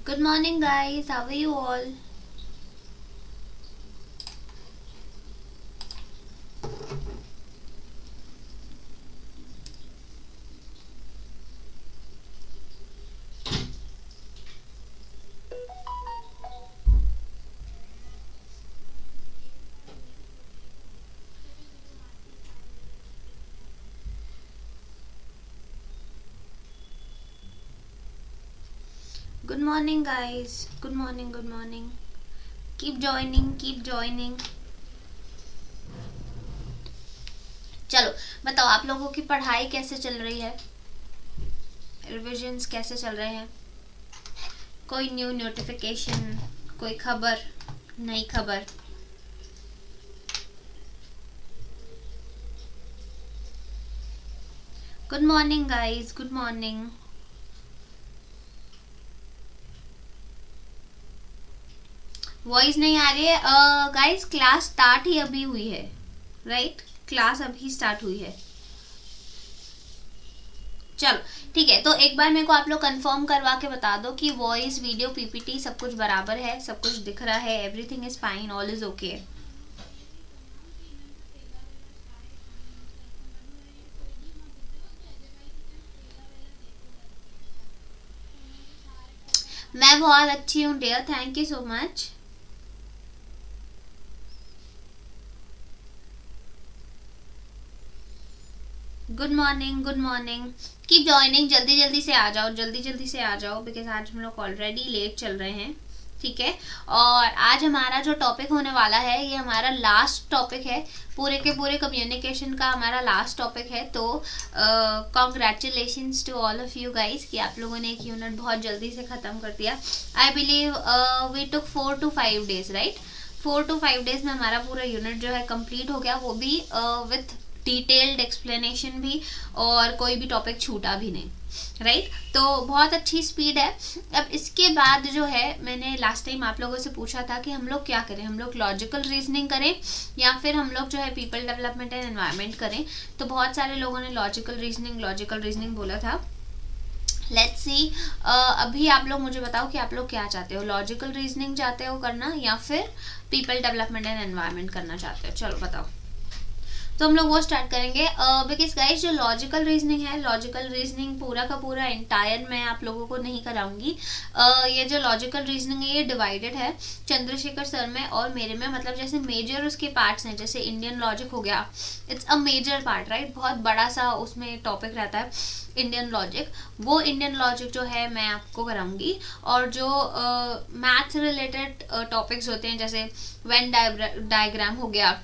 Good morning, guys. How are you all? Good morning, guys. Good morning, good morning. Keep joining, keep joining. चलो बताओ, आप लोगों की पढ़ाई कैसे चल रही है? रिविजन्स कैसे चल रहे हैं? कोई न्यू नोटिफिकेशन, कोई खबर, नई खबर? Good morning guys, good morning. Voice नहीं आ रही है गाइस. क्लास स्टार्ट ही अभी हुई है, राइट? क्लास अभी स्टार्ट हुई है. चलो ठीक है, तो एक बार मेरे को आप लोग कंफर्म करवा के बता दो कि वॉइस, वीडियो, पीपीटी सब कुछ बराबर है, सब कुछ दिख रहा है, everything is fine, all is okay. मैं बहुत अच्छी हूँ dear, thank you so much. Good morning, good morning. Keep joining, जल्दी जल्दी से आ जाओ, जल्दी जल्दी से आ जाओ, बिकॉज आज हम लोग ऑलरेडी लेट चल रहे हैं. ठीक है, और आज हमारा जो टॉपिक होने वाला है ये हमारा लास्ट टॉपिक है, पूरे के पूरे कम्युनिकेशन का हमारा लास्ट टॉपिक है. तो congratulations to all of you guys कि आप लोगों ने एक यूनिट बहुत जल्दी से ख़त्म कर दिया. I believe we took 4 to 5 days, right? 4 to 5 days में हमारा पूरा यूनिट जो है कंप्लीट हो गया, वो भी विथ डिटेल्ड एक्सप्लेनेशन भी, और कोई भी टॉपिक छूटा भी नहीं, राइट? तो बहुत अच्छी स्पीड है. अब इसके बाद जो है, मैंने लास्ट टाइम आप लोगों से पूछा था कि हम लोग क्या करें, हम लोग लॉजिकल रीजनिंग करें या फिर हम लोग जो है पीपल डेवलपमेंट एंड एनवायरनमेंट करें. तो बहुत सारे लोगों ने लॉजिकल रीजनिंग बोला था. लेट्स सी, अभी आप लोग मुझे बताओ कि आप लोग क्या चाहते हो, लॉजिकल रीजनिंग चाहते हो करना या फिर पीपल डेवलपमेंट एंड एनवायरनमेंट करना चाहते हो? चलो बताओ. तो हम लोग वो स्टार्ट करेंगे. बिकॉज गाइस, जो लॉजिकल रीजनिंग है, लॉजिकल रीजनिंग पूरा का पूरा एंटायर मैं आप लोगों को नहीं कराऊंगी. ये जो लॉजिकल रीजनिंग है ये डिवाइडेड है चंद्रशेखर सर में और मेरे में. मतलब जैसे मेजर उसके पार्ट्स हैं, जैसे इंडियन लॉजिक हो गया, it's a major part, right? बहुत बड़ा सा उसमें टॉपिक रहता है इंडियन लॉजिक. वो इंडियन लॉजिक जो है मैं आपको कराऊंगी. और जो मैथ्स रिलेटेड टॉपिक्स होते हैं, जैसे वेन डायग्राम हो गया,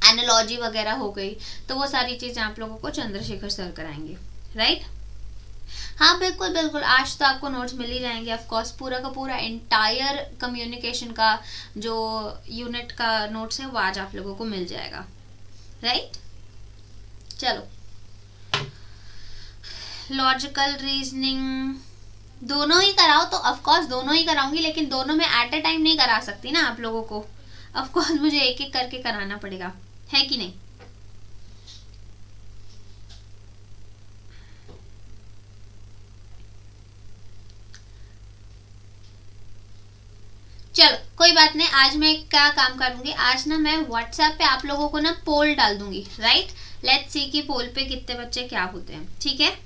एनालॉजी वगैरह हो गई, तो वो सारी चीजें आप लोगों को चंद्रशेखर सर कराएंगे, राइट? हाँ बिल्कुल बिल्कुल, आज तो आपको नोट्स मिल ही जाएंगे ऑफ कोर्स. पूरा का पूरा एंटायर कम्युनिकेशन का जो यूनिट का नोट्स है वो आज आप लोगों को मिल जाएगा, राइट? चलो, लॉजिकल रीजनिंग दोनों ही कराओ तो ऑफ कोर्स दोनों ही कराऊंगी, लेकिन दोनों में एट अ टाइम नहीं करा सकती ना आप लोगों को. ऑफ कोर्स मुझे एक एक करके कराना पड़ेगा, है कि नहीं? चलो कोई बात नहीं. आज मैं क्या काम करूंगी, आज ना मैं व्हाट्सएप पे आप लोगों को ना पोल डाल दूंगी, राइट? लेट्स सी कि पोल पे कितने बच्चे क्या होते हैं, ठीक है?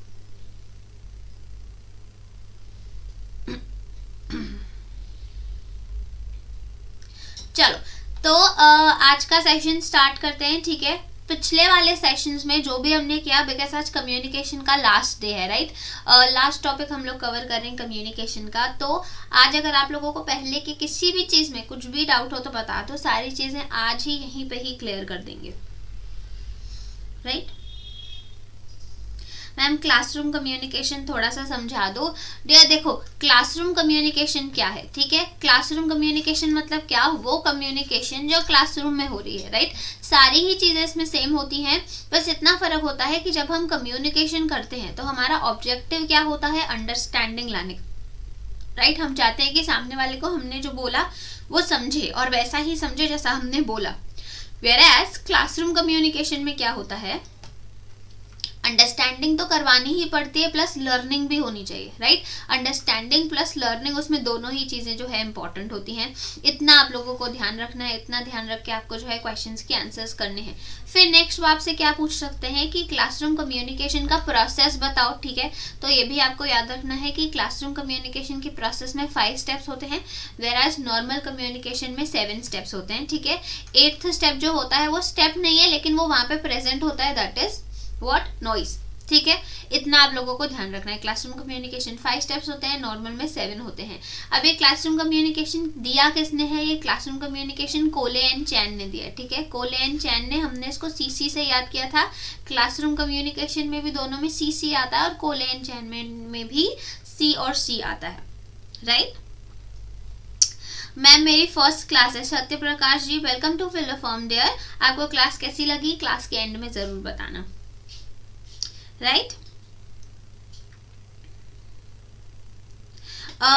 चलो, तो आज का सेशन स्टार्ट करते हैं, ठीक है? पिछले वाले सेशंस में जो भी हमने किया, बिकॉज आज कम्युनिकेशन का लास्ट डे है, राइट? लास्ट टॉपिक हम लोग कवर कर रहे हैं कम्युनिकेशन का. तो आज अगर आप लोगों को पहले की किसी भी चीज़ में कुछ भी डाउट हो तो बता दो, सारी चीज़ें आज ही यहीं पे ही क्लियर कर देंगे, राइट? मैम क्लासरूम कम्युनिकेशन थोड़ा सा समझा दो. डियर देखो, क्लासरूम कम्युनिकेशन क्या है, ठीक है? क्लासरूम कम्युनिकेशन मतलब क्या, वो कम्युनिकेशन जो क्लासरूम में हो रही है, राइट? सारी ही चीज़ें इसमें सेम होती हैं, बस इतना फ़र्क होता है कि जब हम कम्युनिकेशन करते हैं तो हमारा ऑब्जेक्टिव क्या होता है, अंडरस्टैंडिंग लाने का, राइट? हम चाहते हैं कि सामने वाले को हमने जो बोला वो समझे और वैसा ही समझे जैसा हमने बोला. वेयर एज क्लासरूम कम्युनिकेशन में क्या होता है, अंडरस्टैंडिंग तो करवानी ही पड़ती है, प्लस लर्निंग भी होनी चाहिए, राइट। अंडरस्टैंडिंग प्लस लर्निंग, उसमें दोनों ही चीज़ें जो है इंपॉर्टेंट होती हैं। इतना आप लोगों को ध्यान रखना है, इतना ध्यान रख के आपको जो है क्वेश्चंस के आंसर्स करने हैं। फिर नेक्स्ट वो आपसे क्या पूछ सकते हैं कि क्लासरूम कम्युनिकेशन का प्रोसेस बताओ, ठीक है। तो ये भी आपको याद रखना है कि क्लासरूम कम्युनिकेशन के प्रोसेस में 5 स्टेप्स होते हैं, वेराज नॉर्मल कम्युनिकेशन में 7 स्टेप्स होते हैं, ठीक है। 8th स्टेप जो होता है वो स्टेप नहीं है, लेकिन वो वहां पे प्रेजेंट होता है, दैट इज व्हाट, नॉइज, ठीक है। इतना आप लोगों को ध्यान रखना है। क्लासरूम कम्युनिकेशन 5 स्टेप्स होते हैं, नॉर्मल में 7 होते हैं। अब ये क्लासरूम कम्युनिकेशन दिया किसने है? ये क्लासरूम कम्युनिकेशन कोले एंड चैन ने दिया है, ठीक है। कोले एंड चैन ने, हमने इसको सीसी से याद किया था। क्लासरूम कम्युनिकेशन में भी दोनों में सीसी आता है और कोले एंड चैन में भी सी और सी आता है, राइट। मैम मेरी फर्स्ट क्लास है, Satya Prakash ji, welcome to fill the form there. आपको क्लास कैसी लगी क्लास के एंड में जरूर बताना, right.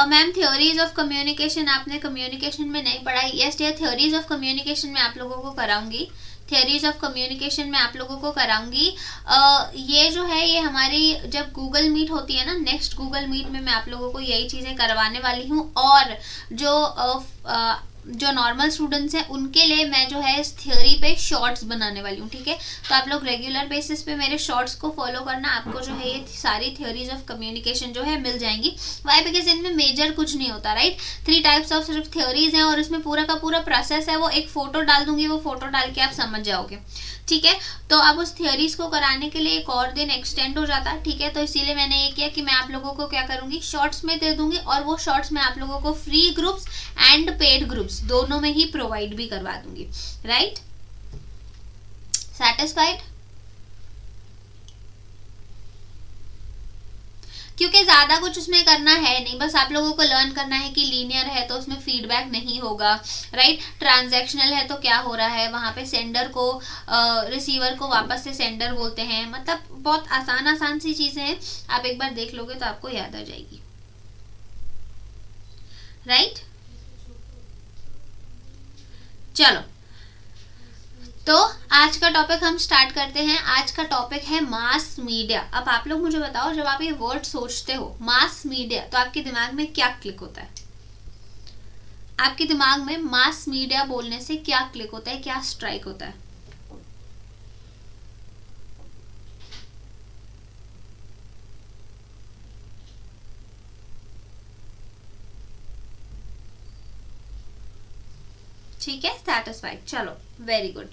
Ma'am theories of communication आपने कम्युनिकेशन में नहीं पढ़ाई? Yes dear, theories of communication में आप लोगों को कराऊंगी, थ्योरीज ऑफ कम्युनिकेशन में आप लोगों को कराऊंगी। ये जो है ये हमारी जब गूगल मीट होती है ना, नेक्स्ट गूगल मीट में मैं आप लोगों को यही चीज़ें करवाने वाली हूँ। और जो नॉर्मल स्टूडेंट्स हैं उनके लिए मैं जो है इस थ्योरी पे शॉर्ट्स बनाने वाली हूँ, ठीक है। तो आप लोग रेगुलर बेसिस पे मेरे शॉर्ट्स को फॉलो करना, आपको जो है ये सारी थ्योरीज ऑफ कम्युनिकेशन जो है मिल जाएंगी। वाई? बिकॉज इनमें मेजर कुछ नहीं होता, राइट। 3 टाइप्स ऑफ सिर्फ थ्योरीज हैं और इसमें पूरा का पूरा प्रोसेस है, वो एक फोटो डाल दूंगी, वो फोटो डाल के आप समझ जाओगे, ठीक है। तो अब उस थ्योरीज को कराने के लिए एक और दिन एक्सटेंड हो जाता, ठीक है। तो इसीलिए मैंने ये किया कि मैं आप लोगों को क्या करूंगी, शॉर्ट्स में दे दूंगी, और वो शॉर्ट्स मैं आप लोगों को free groups and paid groups दोनों में ही प्रोवाइड भी करवा दूंगी, राइट। सैटिस्फाइड? क्योंकि ज्यादा कुछ उसमें करना है नहीं, बस आप लोगों को लर्न करना है कि लीनियर है तो उसमें फीडबैक नहीं होगा, राइट। ट्रांजैक्शनल है तो क्या हो रहा है वहां पे, सेंडर को रिसीवर को वापस से सेंडर बोलते हैं, मतलब बहुत आसान आसान सी चीजें हैं। आप एक बार देख लोगे तो आपको याद आ जाएगी, राइट। चलो तो आज का टॉपिक हम स्टार्ट करते हैं। आज का टॉपिक है मास मीडिया। अब आप लोग मुझे बताओ, जब आप ये वर्ड सोचते हो मास मीडिया, तो आपके दिमाग में क्या क्लिक होता है? आपके दिमाग में मास मीडिया बोलने से क्या क्लिक होता है, क्या स्ट्राइक होता है? ठीक है, सैटिस्फाइड। चलो very good.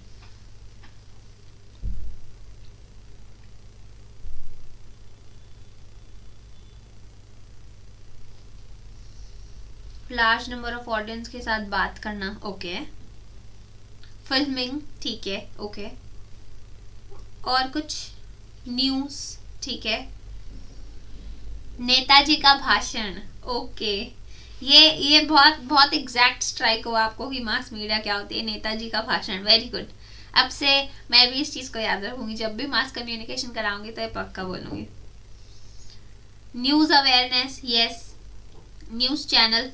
Large number of audience के साथ बात करना, ओके। फिल्मिंग, ठीक है, ओके। और कुछ? न्यूज, ठीक है। नेताजी का भाषण, ओके। ये बहुत बहुत एग्जैक्ट स्ट्राइक हुआ आपको कि मास मीडिया क्या होती है, नेताजी का भाषण, वेरी गुड। अब से मैं भी इस चीज को याद रखूंगी, जब भी मास कम्युनिकेशन कराऊंगी तो ये पक्का बोलूंगी। News awareness, yes. News channel,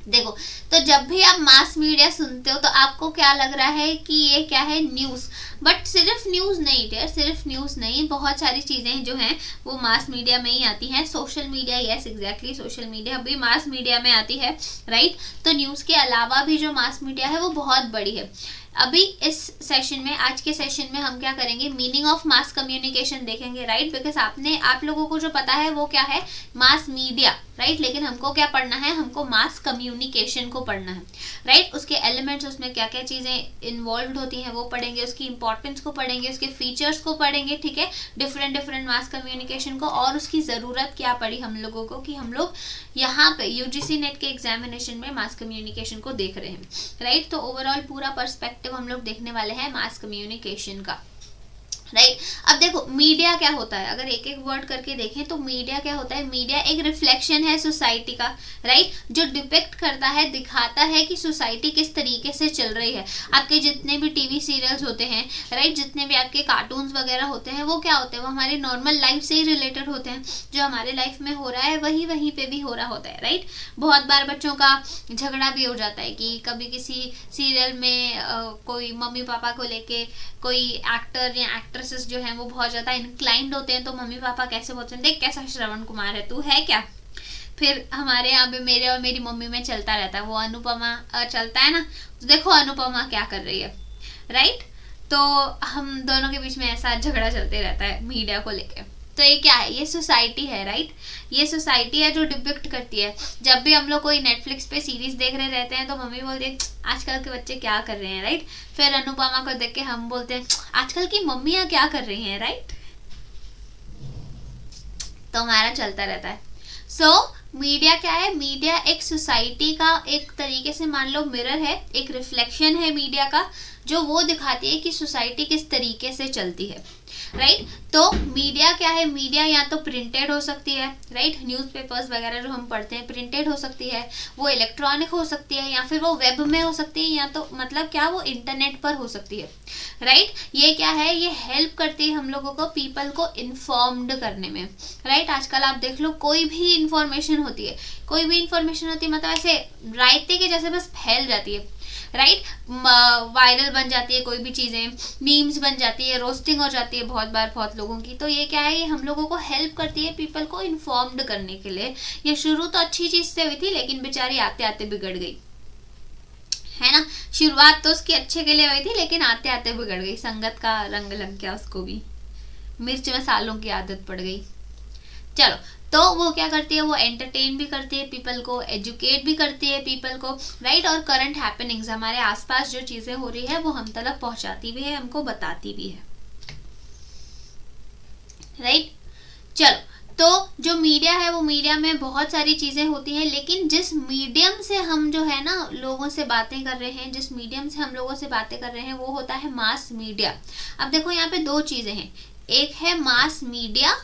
देखो तो जब भी आप मास मीडिया सुनते हो तो आपको क्या लग रहा है कि ये क्या है, न्यूज। बट सिर्फ न्यूज नहीं डियर, सिर्फ न्यूज नहीं, बहुत सारी चीजें जो हैं वो मास मीडिया में ही आती हैं। Social media, yes exactly, social media भी मास मीडिया में आती है, राइट। तो न्यूज के अलावा भी जो मास मीडिया है वो बहुत बड़ी है। अभी इस सेशन में, आज के सेशन में हम क्या करेंगे, मीनिंग ऑफ मास कम्युनिकेशन देखेंगे, राइट। बिकॉज आप लोगों को जो पता है वो क्या है, मास मीडिया, राइट। लेकिन हमको क्या पढ़ना है, हमको मास कम्युनिकेशन को पढ़ना है, राइट। उसके एलिमेंट्स, उसमें क्या क्या चीजें इन्वॉल्व होती हैं वो पढ़ेंगे, उसकी इंपॉर्टेंस को पढ़ेंगे, उसके फीचर्स को पढ़ेंगे, ठीक है। डिफरेंट मास कम्युनिकेशन को, और उसकी जरूरत क्या पड़ी हम लोगों को कि हम लोग यहाँ पे यूजीसी नेट के एग्जामिनेशन में मास कम्युनिकेशन को देख रहे हैं, राइट। तो ओवरऑल पूरा पर्सपेक्टिव हम लोग देखने वाले हैं मास कम्युनिकेशन का, राइट। अब देखो मीडिया क्या होता है, अगर एक एक वर्ड करके देखें तो मीडिया क्या होता है, मीडिया एक रिफ्लेक्शन है सोसाइटी का, राइट। जो डिपिक्ट करता है, दिखाता है कि सोसाइटी किस तरीके से चल रही है। आपके जितने भी टीवी सीरियल्स होते हैं, राइट, जितने भी आपके कार्टून्स वगैरह होते हैं, वो क्या होते हैं, वो हमारे नॉर्मल लाइफ से ही रिलेटेड होते हैं। जो हमारे लाइफ में हो रहा है वही वहीं पे भी हो रहा होता है, राइट। बहुत बार बच्चों का झगड़ा भी हो जाता है कि कभी किसी सीरियल में कोई मम्मी पापा को लेके कोई एक्टर या एक्ट्रेस एक्ट्रेसेस जो हैं वो बहुत ज़्यादा इंक्लाइंड होते हैं, तो मम्मी पापा कैसे बोलते हैं, देख कैसा श्रवण कुमार है, तू है क्या। फिर हमारे यहाँ पे मेरे और मेरी मम्मी में चलता रहता है, वो अनुपमा चलता है ना, तो देखो अनुपमा क्या कर रही है, राइट। तो हम दोनों के बीच में ऐसा झगड़ा चलते रहता है मीडिया को लेके। तो ये क्या है, ये सोसाइटी है, राइट। ये सोसाइटी है जो डिपिक्ट करती है। जब भी हम लोग कोई नेटफ्लिक्स पे सीरीज देख रहे रहते हैं तो मम्मी बोलती है आजकल के बच्चे क्या कर रहे हैं, राइट। फिर अनुपमा को देख के हम बोलते हैं आजकल की मम्मियाँ क्या कर रही हैं, राइट। तो हमारा चलता रहता है। मीडिया क्या है, मीडिया एक सोसाइटी का एक तरीके से मान लो मिरर है, एक रिफ्लेक्शन है मीडिया का, जो वो दिखाती है कि सोसाइटी किस तरीके से चलती है, राइट। तो मीडिया क्या है, मीडिया या तो प्रिंटेड हो सकती है, राइट, न्यूज़पेपर्स वगैरह जो हम पढ़ते हैं प्रिंटेड हो सकती है, वो इलेक्ट्रॉनिक हो सकती है, या फिर वो वेब में हो सकती है, या तो मतलब क्या वो इंटरनेट पर हो सकती है, राइट। ये क्या है, ये हेल्प करती है हम लोगों को पीपल को इन्फॉर्म्ड करने में, राइट। आजकल आप देख लो कोई भी इंफॉर्मेशन होती है, कोई भी इंफॉर्मेशन होती है मतलब ऐसे रायते के जैसे बस फैल जाती है, राइट। वायरल बन जाती है कोई भी चीज़ें, मीम्स बन जाती है, रोस्टिंग हो जाती है बहुत बार बहुत लोगों की। तो ये क्या है, ये हम लोगों को हेल्प करती है पीपल को इन्फॉर्म्ड करने के लिए। ये शुरू तो अच्छी चीज़ से हुई थी लेकिन बेचारी आते आते बिगड़ गई, है ना। शुरुआत तो उसकी अच्छे के लिए हुई थी लेकिन आते आते बिगड़ गई, संगत का रंग लग गया उसको भी, मिर्च मसालों की आदत पड़ गई। चलो, तो वो क्या करती है, वो एंटरटेन भी करती है पीपल को, एजुकेट भी करती है पीपल को, राइट। और करंट हैपनिंग्स, हमारे आसपास जो चीजें हो रही है वो हम तक पहुंचाती भी है, हमको बताती भी है, राइट। चलो, तो जो मीडिया है वो मीडिया में बहुत सारी चीजें होती हैं, लेकिन जिस मीडियम से हम जो है ना लोगों से बातें कर रहे हैं, जिस मीडियम से हम लोगों से बातें कर रहे हैं वो होता है मास मीडिया। अब देखो यहाँ पे दो चीजें हैं, एक है मास मीडिया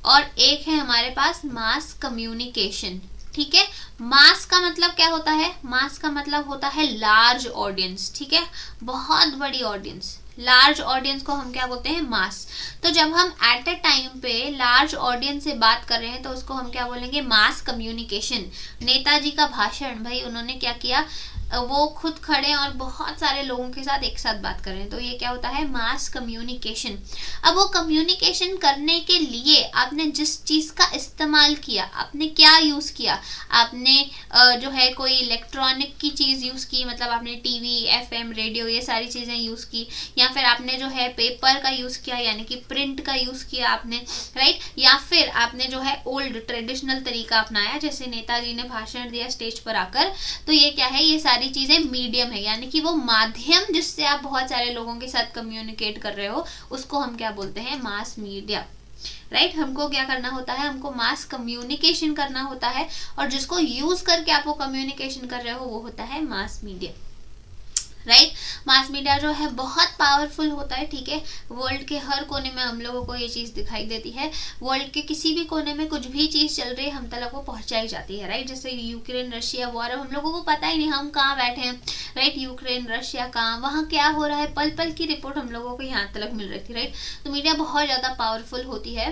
और एक है हमारे पास मास कम्युनिकेशन, ठीक है। मास का मतलब क्या होता है, मास का मतलब होता है लार्ज ऑडियंस, ठीक है, बहुत बड़ी ऑडियंस। लार्ज ऑडियंस को हम क्या बोलते हैं, मास। तो जब हम एट अ टाइम पे लार्ज ऑडियंस से बात कर रहे हैं तो उसको हम क्या बोलेंगे, मास कम्युनिकेशन। नेताजी का भाषण, भाई उन्होंने क्या किया, वो खुद खड़े और बहुत सारे लोगों के साथ एक साथ बात कर रहे हैं, तो ये क्या होता है, मास कम्युनिकेशन। अब वो कम्युनिकेशन करने के लिए आपने जिस चीज़ का इस्तेमाल किया, आपने क्या यूज़ किया, आपने जो है कोई इलेक्ट्रॉनिक की चीज़ यूज़ की, मतलब आपने टीवी, एफएम, रेडियो, ये सारी चीज़ें यूज़ की, या फिर आपने जो है पेपर का यूज़ किया यानी कि प्रिंट का यूज़ किया आपने, राइट। या फिर आपने जो है ओल्ड ट्रेडिशनल तरीका अपनाया, जैसे नेताजी ने भाषण दिया स्टेज पर आकर। तो ये क्या है, ये सारी चीजें मीडियम है, यानी कि वो माध्यम जिससे आप बहुत सारे लोगों के साथ कम्युनिकेट कर रहे हो, उसको हम क्या बोलते हैं, मास मीडिया, राइट। हमको क्या करना होता है, हमको मास कम्युनिकेशन करना होता है, और जिसको यूज करके आप वो कम्युनिकेशन कर रहे हो वो होता है mass media, right. Mass media जो है बहुत पावरफुल होता है, ठीक है। वर्ल्ड के हर कोने में हम लोगों को ये चीज़ दिखाई देती है, वर्ल्ड के किसी भी कोने में कुछ भी चीज़ चल रही है हम तक वो पहुंचाई जाती है, राइट। जैसे यूक्रेन रशिया वॉर, हम लोगों को पता ही नहीं हम कहाँ बैठे हैं, राइट। यूक्रेन रशिया कहाँ, वहाँ क्या हो रहा है, पल पल की रिपोर्ट हम लोगों को यहाँ तक मिल रही थी, राइट। तो मीडिया बहुत ज़्यादा पावरफुल होती है।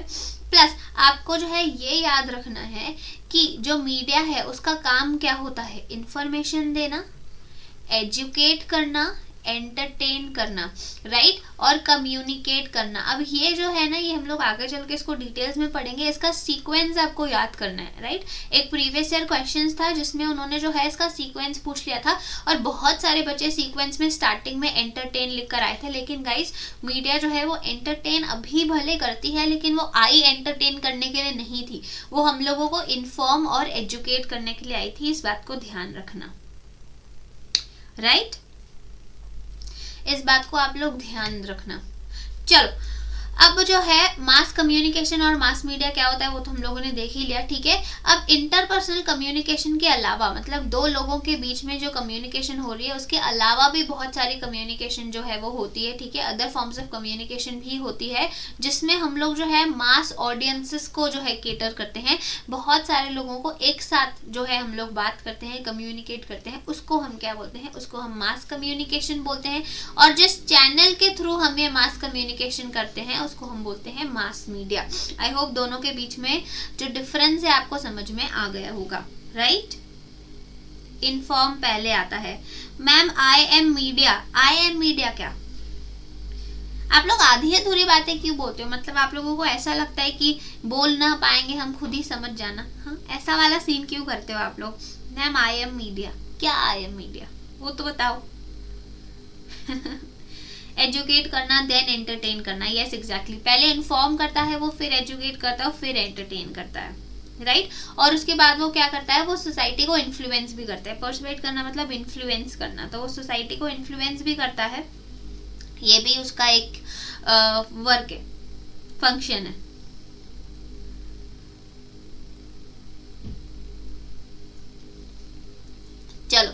प्लस आपको जो है ये याद रखना है कि जो मीडिया है उसका काम क्या होता है, इंफॉर्मेशन देना, एजुकेट करना, एंटरटेन करना, राइट, और कम्युनिकेट करना। अब ये जो है ना, ये हम लोग आगे चल के इसको डिटेल्स में पढ़ेंगे, इसका सीक्वेंस आपको याद करना है, राइट। एक प्रीवियस ईयर क्वेश्चन था जिसमें उन्होंने जो है इसका सीक्वेंस पूछ लिया था, और बहुत सारे बच्चे सीक्वेंस में स्टार्टिंग में एंटरटेन लिख कर आए थे। लेकिन गाइस, मीडिया जो है वो एंटरटेन अभी भले करती है, लेकिन वो आई एंटरटेन करने के लिए नहीं थी, वो हम लोगों को इन्फॉर्म और एजुकेट करने के लिए आई थी। इस बात को ध्यान रखना, राइट। इस बात को आप लोग ध्यान रखना। चलो, अब जो है मास कम्युनिकेशन और मास मीडिया क्या होता है वो तो हम लोगों ने देख ही लिया, ठीक है। अब इंटरपर्सनल कम्युनिकेशन के अलावा, मतलब दो लोगों के बीच में जो कम्युनिकेशन हो रही है उसके अलावा भी बहुत सारी कम्युनिकेशन जो है वो होती है, ठीक है। अदर फॉर्म्स ऑफ कम्युनिकेशन भी होती है जिसमें हम लोग जो है मास ऑडियंसेस को जो है केटर करते हैं, बहुत सारे लोगों को एक साथ जो है हम लोग बात करते हैं, कम्युनिकेट करते हैं, उसको हम क्या बोलते हैं, उसको हम मास कम्युनिकेशन बोलते हैं। और जिस चैनल के थ्रू हम ये मास कम्युनिकेशन करते हैं उसको हम बोलते हैं मास मीडिया। आई होप दोनों के बीच में जो डिफरेंस है आपको समझ में आ गया होगा, राइट। इन्फॉर्म पहले आता है। Ma'am I am media, I am media क्या, आप लोग आधी अधूरी बातें क्यों बोलते हो? मतलब आप लोगों को ऐसा लगता है कि बोल ना पाएंगे हम, खुद ही समझ जाना। हाँ, ऐसा वाला सीन क्यों करते हो आप लोग? मैम आई एम मीडिया, क्या आई एम मीडिया वो तो बताओ। एजुकेट करना देन एंटरटेन करना, यस एग्जैक्टली। पहले इन्फॉर्म करता है वो, फिर एजुकेट करता है, फिर एंटरटेन करता है, राइट और उसके बाद वो क्या करता है, वो सोसाइटी को इन्फ्लुएंस भी करता है। पर्सुएट करना मतलब इन्फ्लुएंस करना, तो वो सोसाइटी को इन्फ्लुएंस भी करता है, ये भी उसका एक वर्क है, फंक्शन है। चलो,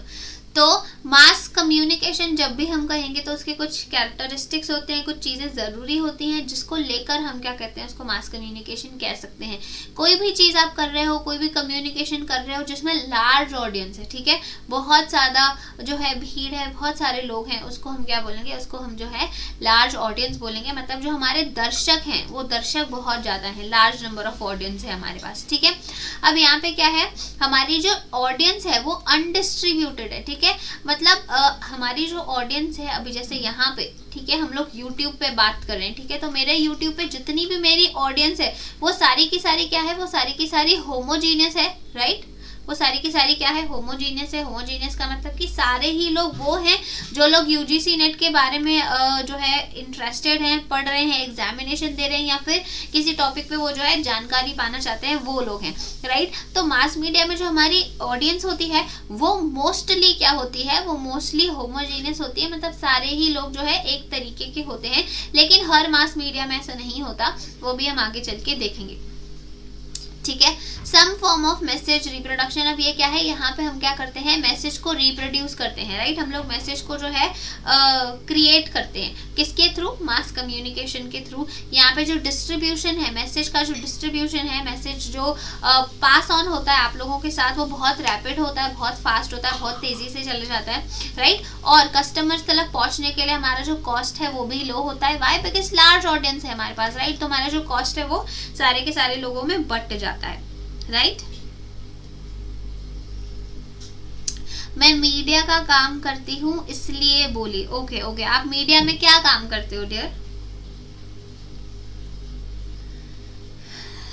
तो मास कम्युनिकेशन जब भी हम कहेंगे तो उसके कुछ कैरेक्टरिस्टिक्स होते हैं, कुछ चीज़ें ज़रूरी होती हैं जिसको लेकर हम क्या कहते हैं, उसको मास कम्युनिकेशन कह सकते हैं। कोई भी चीज़ आप कर रहे हो, कोई भी कम्युनिकेशन कर रहे हो जिसमें लार्ज ऑडियंस है, ठीक है, बहुत ज़्यादा जो है भीड़ है, बहुत सारे लोग हैं, उसको हम क्या बोलेंगे, उसको हम जो है लार्ज ऑडियंस बोलेंगे। मतलब जो हमारे दर्शक हैं वो दर्शक बहुत ज़्यादा है, लार्ज नंबर ऑफ ऑडियंस है हमारे पास, ठीक है। अब यहाँ पे क्या है, हमारी जो ऑडियंस है वो अनडिस्ट्रीब्यूटेड है, ठीक है। मतलब हमारी जो ऑडियंस है अभी जैसे यहाँ पे, ठीक है, हम लोग YouTube पे बात कर रहे हैं, ठीक है, तो मेरे YouTube पे जितनी भी मेरी ऑडियंस है वो सारी की सारी क्या है, वो सारी की सारी होमोजीनियस है, राइट। वो सारी की सारी क्या है, होमोजीनियस है। होमोजीनियस का मतलब कि सारे ही लोग वो हैं जो लोग यूजीसी नेट के बारे में जो है इंटरेस्टेड हैं, पढ़ रहे हैं, एग्जामिनेशन दे रहे हैं, या फिर किसी टॉपिक पे वो जो है जानकारी पाना चाहते हैं, वो लोग हैं, राइट। तो मास मीडिया में जो हमारी ऑडियंस होती है वो मोस्टली क्या होती है, वो मोस्टली होमोजीनियस होती है, मतलब सारे ही लोग जो है एक तरीके के होते हैं। लेकिन हर मास मीडिया में ऐसा नहीं होता, वो भी हम आगे चल के देखेंगे, ठीक है। Some form of message reproduction, अब ये क्या है, यहाँ पे हम क्या करते हैं, मैसेज को रिप्रोड्यूस करते हैं, राइट। हम लोग मैसेज को जो है क्रिएट करते हैं, किसके थ्रू, मास कम्युनिकेशन के थ्रू। यहाँ पे जो डिस्ट्रीब्यूशन है, मैसेज का जो डिस्ट्रीब्यूशन है, मैसेज जो पास ऑन होता है आप लोगों के साथ, वो बहुत रैपिड होता है, बहुत फास्ट होता है, बहुत तेजी से चले जाता है, राइट। और कस्टमर्स तक पहुँचने के लिए हमारा जो कॉस्ट है वो भी लो होता है। वाई, बिकॉज लार्ज ऑडियंस है हमारे पास, राइट। तो हमारा जो कॉस्ट है वो सारे के सारे लोगों में बट जाता है, राइट। मैं मीडिया का काम करती हूँ इसलिए बोली। ओके ओके, आप मीडिया में क्या काम करते हो डियर?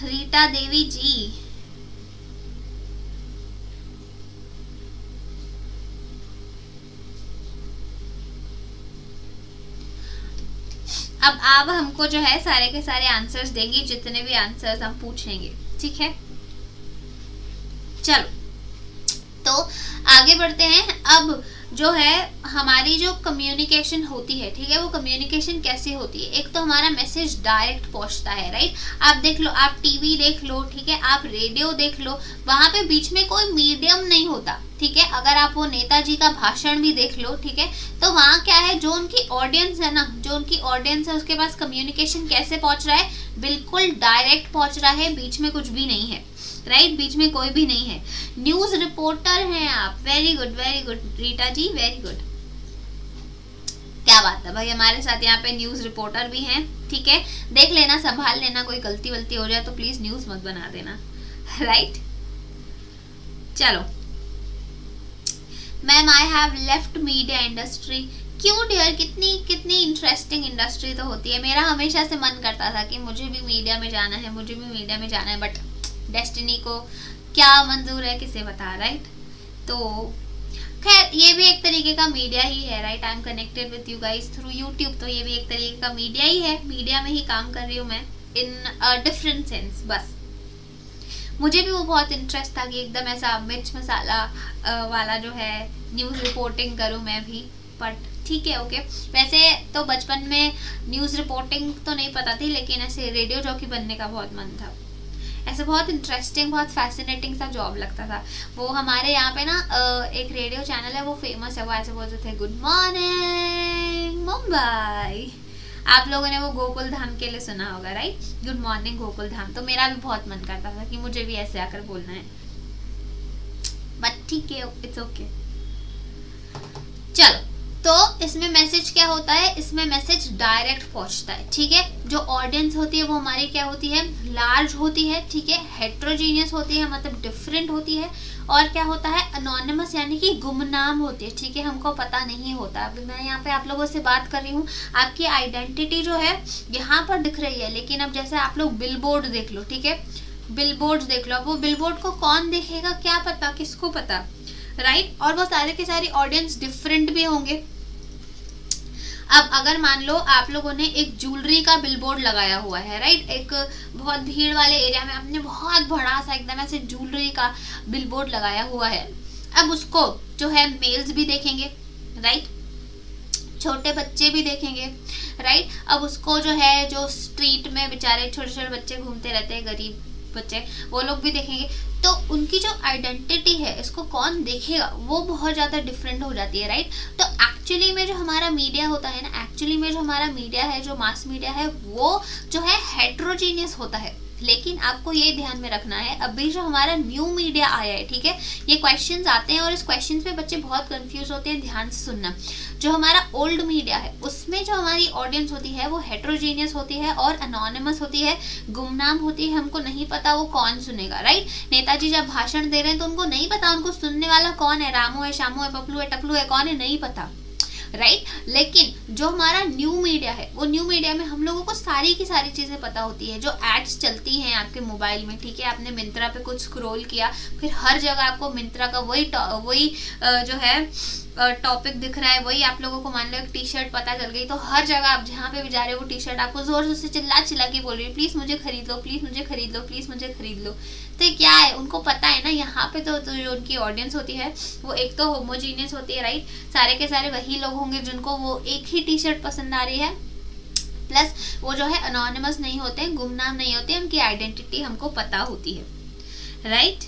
रीटा देवी जी, अब आप हमको जो है सारे के सारे आंसर्स देंगी, जितने भी आंसर्स हम पूछेंगे, ठीक है। चलो, तो आगे बढ़ते हैं। अब जो है हमारी जो कम्युनिकेशन होती है, ठीक है, वो कम्युनिकेशन कैसे होती है। एक तो हमारा मैसेज डायरेक्ट पहुंचता है, राइट। आप देख लो, आप टीवी देख लो, ठीक है, आप रेडियो देख लो, वहां पे बीच में कोई मीडियम नहीं होता, ठीक है। अगर आप वो नेताजी का भाषण भी देख लो, ठीक है, तो वहाँ क्या है, जो उनकी ऑडियंस है ना, जो उनकी ऑडियंस है उसके पास कम्युनिकेशन कैसे पहुंच रहा है, बिल्कुल डायरेक्ट पहुंच रहा है, बीच में कुछ भी नहीं है, राइट, बीच में कोई भी नहीं है। न्यूज रिपोर्टर हैं आप, वेरी गुड रीटा जी, वेरी गुड, क्या बात है भाई, हमारे साथ यहाँ पे न्यूज रिपोर्टर भी हैं, ठीक है। देख लेना, संभाल लेना, कोई गलती वलती हो जाए तो प्लीज न्यूज मत बना देना, राइट। चलो, ma'am I have left media industry. क्यों डियर, कितनी कितनी इंटरेस्टिंग इंडस्ट्री तो होती है। मेरा हमेशा से मन करता था कि मुझे भी मीडिया में जाना है, मुझे भी मीडिया में जाना है, बट डेस्टिनी को क्या मंजूर है किसे बता, राइट। तो खैर, ये भी एक तरीके का मीडिया ही है, right. I am connected with you guys through YouTube, तो ये भी एक तरीके का मीडिया ही है, मीडिया में ही काम कर रही हूँ मैं, इन डिफरेंट सेंस। बस मुझे भी वो बहुत इंटरेस्ट था कि एकदम ऐसा मिर्च मसाला वाला जो है न्यूज़ रिपोर्टिंग करूँ मैं भी, बट ठीक है, ओके। वैसे तो बचपन में न्यूज़ रिपोर्टिंग तो नहीं पता थी, लेकिन ऐसे रेडियो जॉकी बनने का बहुत मन था। ऐसे बहुत इंटरेस्टिंग, बहुत फैसिनेटिंग सा जॉब लगता था। वो हमारे यहाँ पे ना एक रेडियो चैनल है, वो फेमस है, वो ऐसे बोलते थे, गुड मॉर्निंग मुंबई। आप लोगों ने वो गोकुल धाम के लिए सुना होगा, right, good morning Gokul Dham. तो मेरा भी बहुत मन करता था कि मुझे भी ऐसे आकर बोलना है, बट ठीक है, इट्स ओके। चलो, तो इसमें मैसेज क्या होता है, इसमें मैसेज डायरेक्ट पहुंचता है, ठीक है। जो ऑडियंस होती है वो हमारी क्या होती है, लार्ज होती है, ठीक है, हेट्रोजीनियस होती है, मतलब डिफरेंट होती है, और क्या होता है, अनोनिमस यानी कि गुमनाम होती है, ठीक है, हमको पता नहीं होता। अभी मैं यहाँ पे आप लोगों से बात कर रही हूँ, आपकी आइडेंटिटी जो है यहाँ पर दिख रही है, लेकिन अब जैसे आप लोग बिलबोर्ड देख लो, ठीक है, बिलबोर्ड देख लो, अब वो बिलबोर्ड को कौन देखेगा, क्या पता, किसको पता, राइट। और वो सारे के सारे ऑडियंस डिफरेंट भी होंगे। अब अगर मान लो आप लोगों ने एक ज्वेलरी का बिलबोर्ड लगाया हुआ है, राइट, एक बहुत भीड़ वाले एरिया में आपने बहुत बड़ा सा एकदम ऐसे ज्वेलरी का बिलबोर्ड लगाया हुआ है, अब उसको जो है मेल्स भी देखेंगे, राइट, छोटे बच्चे भी देखेंगे, राइट। अब उसको जो है, जो स्ट्रीट में बेचारे छोटे छोटे बच्चे घूमते रहते हैं, गरीब बच्चे, वो लोग भी देखेंगे। तो उनकी जो आइडेंटिटी है, इसको कौन देखेगा, वो बहुत ज़्यादा डिफरेंट हो जाती है, राइट। तो एक्चुअली में जो हमारा मीडिया होता है ना, एक्चुअली में जो हमारा मीडिया है, जो मास मीडिया है, वो जो है हेट्रोजीनियस होता है। लेकिन आपको ये ध्यान में रखना है, अभी जो हमारा न्यू मीडिया आया है, ठीक है, ये क्वेश्चंस आते हैं और इस क्वेश्चंस पे बच्चे बहुत कंफ्यूज होते हैं, ध्यान से सुनना। जो हमारा ओल्ड मीडिया है, उसमें जो हमारी ऑडियंस होती है वो हेट्रोजीनियस होती है और अनोनिमस होती है, गुमनाम होती है, हमको नहीं पता वो कौन सुनेगा, राइट। नेताजी जब भाषण दे रहे हैं तो उनको नहीं पता उनको सुनने वाला कौन है, रामू है, श्यामू है, पपलू है, टपलू है, कौन है, नहीं पता, राइट। लेकिन जो हमारा न्यू मीडिया है, वो न्यू मीडिया में हम लोगों को सारी की सारी चीज़ें पता होती है। जो एड्स चलती हैं आपके मोबाइल में, ठीक है, आपने मिंत्रा पे कुछ स्क्रॉल किया, फिर हर जगह आपको मिंत्रा का वही जो है टॉपिक दिख रहा है, वही आप लोगों को मान लो एक टी शर्ट पता चल गई, तो हर जगह आप जहाँ पे भी जा रहे हो वो टी शर्ट आपको जोर जोर से चिल्ला चिल्ला के बोल रही है, प्लीज मुझे खरीद लो, प्लीज मुझे खरीद लो, प्लीज मुझे खरीद लो। तो ये क्या है, उनको पता है ना, यहाँ पे तो जो उनकी ऑडियंस होती है वो एक तो होमोजीनियस होती है, राइट, सारे के सारे वही लोग होंगे जिनको वो एक ही टी शर्ट पसंद आ रही है, प्लस वो जो है अनोनिमस नहीं होते, गुमनाम नहीं होते, उनकी आइडेंटिटी हमको पता होती है, राइट।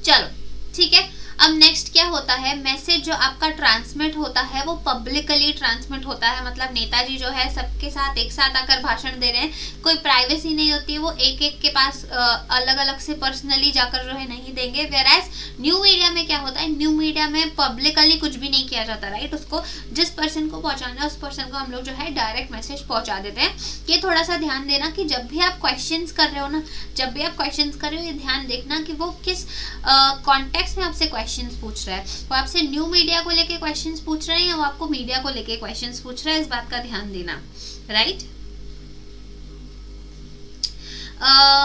चलो ठीक है। अब नेक्स्ट क्या होता है, मैसेज जो आपका ट्रांसमिट होता है वो पब्लिकली ट्रांसमिट होता है, मतलब नेताजी जो है सबके साथ एक साथ आकर भाषण दे रहे हैं, कोई प्राइवेसी नहीं होती है, वो एक एक के पास अलग अलग से पर्सनली जाकर जो है नहीं देंगे। वेयरएज न्यू मीडिया में क्या होता है, न्यू मीडिया में पब्लिकली कुछ भी नहीं किया जाता, राइट। उसको जिस पर्सन को पहुंचाना है उस पर्सन को हम लोग जो है डायरेक्ट मैसेज पहुंचा देते हैं। ये थोड़ा सा ध्यान देना कि जब भी आप क्वेश्चंस कर रहे हो ना, जब भी आप क्वेश्चंस कर रहे हो, ये ध्यान देखना कि वो किस कॉन्टेक्स्ट में आपसे क्वेश्चंस पूछ रहा है। वो आपसे न्यू मीडिया को लेके क्वेश्चंस पूछ रहे हैं या वो आपको मीडिया को लेके क्वेश्चंस पूछ रहा है, इस बात का ध्यान देना, राइट।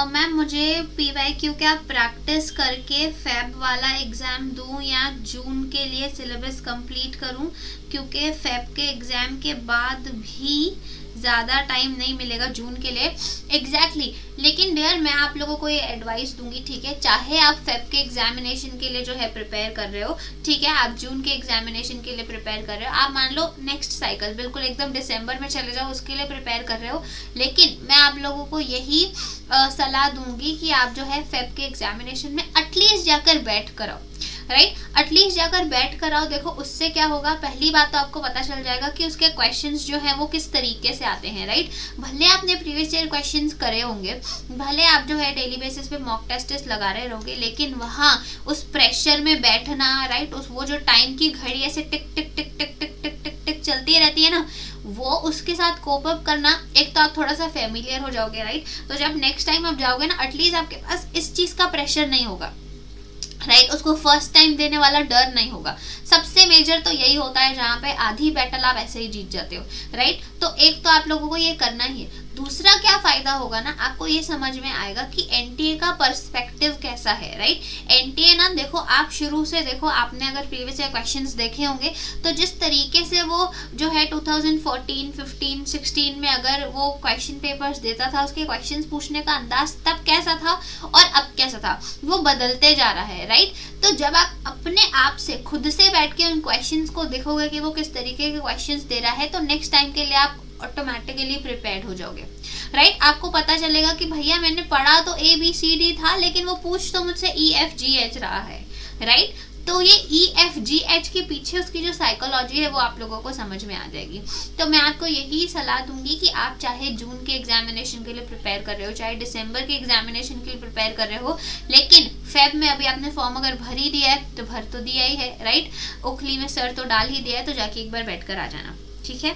मैम मुझे PYQ क्या प्रैक्टिस करके फेब वाला एग्जाम दूं या जून के लिए सिलेबस कंप्लीट करूं, क्योंकि फेब के एग्जाम के बाद भी ज़्यादा टाइम नहीं मिलेगा जून के लिए। एग्जैक्टली लेकिन डियर मैं आप लोगों को ये एडवाइस दूंगी, ठीक है, चाहे आप फेब के एग्जामिनेशन के लिए जो है प्रिपेयर कर रहे हो, ठीक है, आप जून के एग्जामिनेशन के लिए प्रिपेयर कर रहे हो, आप मान लो नेक्स्ट साइकिल बिल्कुल एकदम दिसंबर में चले जाओ, उसके लिए प्रिपेयर कर रहे हो, लेकिन मैं आप लोगों को यही सलाह दूंगी कि आप जो है फेब के एग्जामिनेशन में एटलीस्ट जाकर बैठ कर आओ, राइट, एटलीस्ट जाकर बैठ कर आओ। देखो उससे क्या होगा, पहली बात तो आपको पता चल जाएगा कि उसके क्वेश्चंस जो है वो किस तरीके से आते हैं, राइट। भले आपने प्रीवियस ईयर क्वेश्चंस करे होंगे, भले आप जो है डेली बेसिस पे मॉक टेस्ट लगा रहे रहोगे, लेकिन वहाँ उस प्रेशर में बैठना, राइट, उस वो जो टाइम की घड़ी ऐसे टिक टिक टिक टिक टिक टिक टिक टिक चलती रहती है ना, वो उसके साथ कोप अप करना, एक तो आप थोड़ा सा फेमिलियर हो जाओगे, राइट। तो जब नेक्स्ट टाइम आप जाओगे ना, एटलीस्ट आपके पास इस चीज का प्रेशर नहीं होगा, राइट, उसको फर्स्ट टाइम देने वाला डर नहीं होगा। सबसे मेजर तो यही होता है जहाँ पे आधी बैटल आप ऐसे ही जीत जाते हो, राइट। तो एक तो आप लोगों को ये करना ही है। दूसरा क्या फायदा होगा ना, आपको ये समझ में आएगा कि एनटीए का पर्सपेक्टिव कैसा है, राइट। एनटीए ना देखो, आप शुरू से देखो, आपने अगर प्रीवियस ईयर क्वेश्चंस देखे होंगे तो जिस तरीके से वो जो है 2014, 15, 16 में अगर वो क्वेश्चन पेपर्स देता था, उसके क्वेश्चंस पूछने का अंदाज तब कैसा था और अब कैसा था, वो बदलते जा रहा है, राइट। तो जब आप अपने आप से खुद से बैठ के उन क्वेश्चंस को देखोगे कि वो किस तरीके के क्वेश्चंस दे रहा है, तो नेक्स्ट टाइम के लिए आप ऑटोमेटिकली प्रिपेयर्ड हो जाओगे, राइट। आपको पता चलेगा कि भैया मैंने पढ़ा तो ABCD था, लेकिन वो पूछ तो मुझसे EFGH रहा है, राइट। तो ये EFGH के पीछे उसकी जो साइकोलॉजी है वो आप लोगों को समझ में आ जाएगी। तो मैं आपको यही सलाह दूंगी कि आप चाहे जून के एग्जामिनेशन के लिए प्रिपेयर कर रहे हो, चाहे दिसंबर के एग्जामिनेशन के लिए प्रिपेयर कर रहे हो, लेकिन फेब में अभी आपने फॉर्म अगर भर ही दिया है तो भर तो दिया ही है, राइट, उखली में सर तो डाल ही दिया है, तो जाके एक बार बैठ कर आ जाना, ठीक है।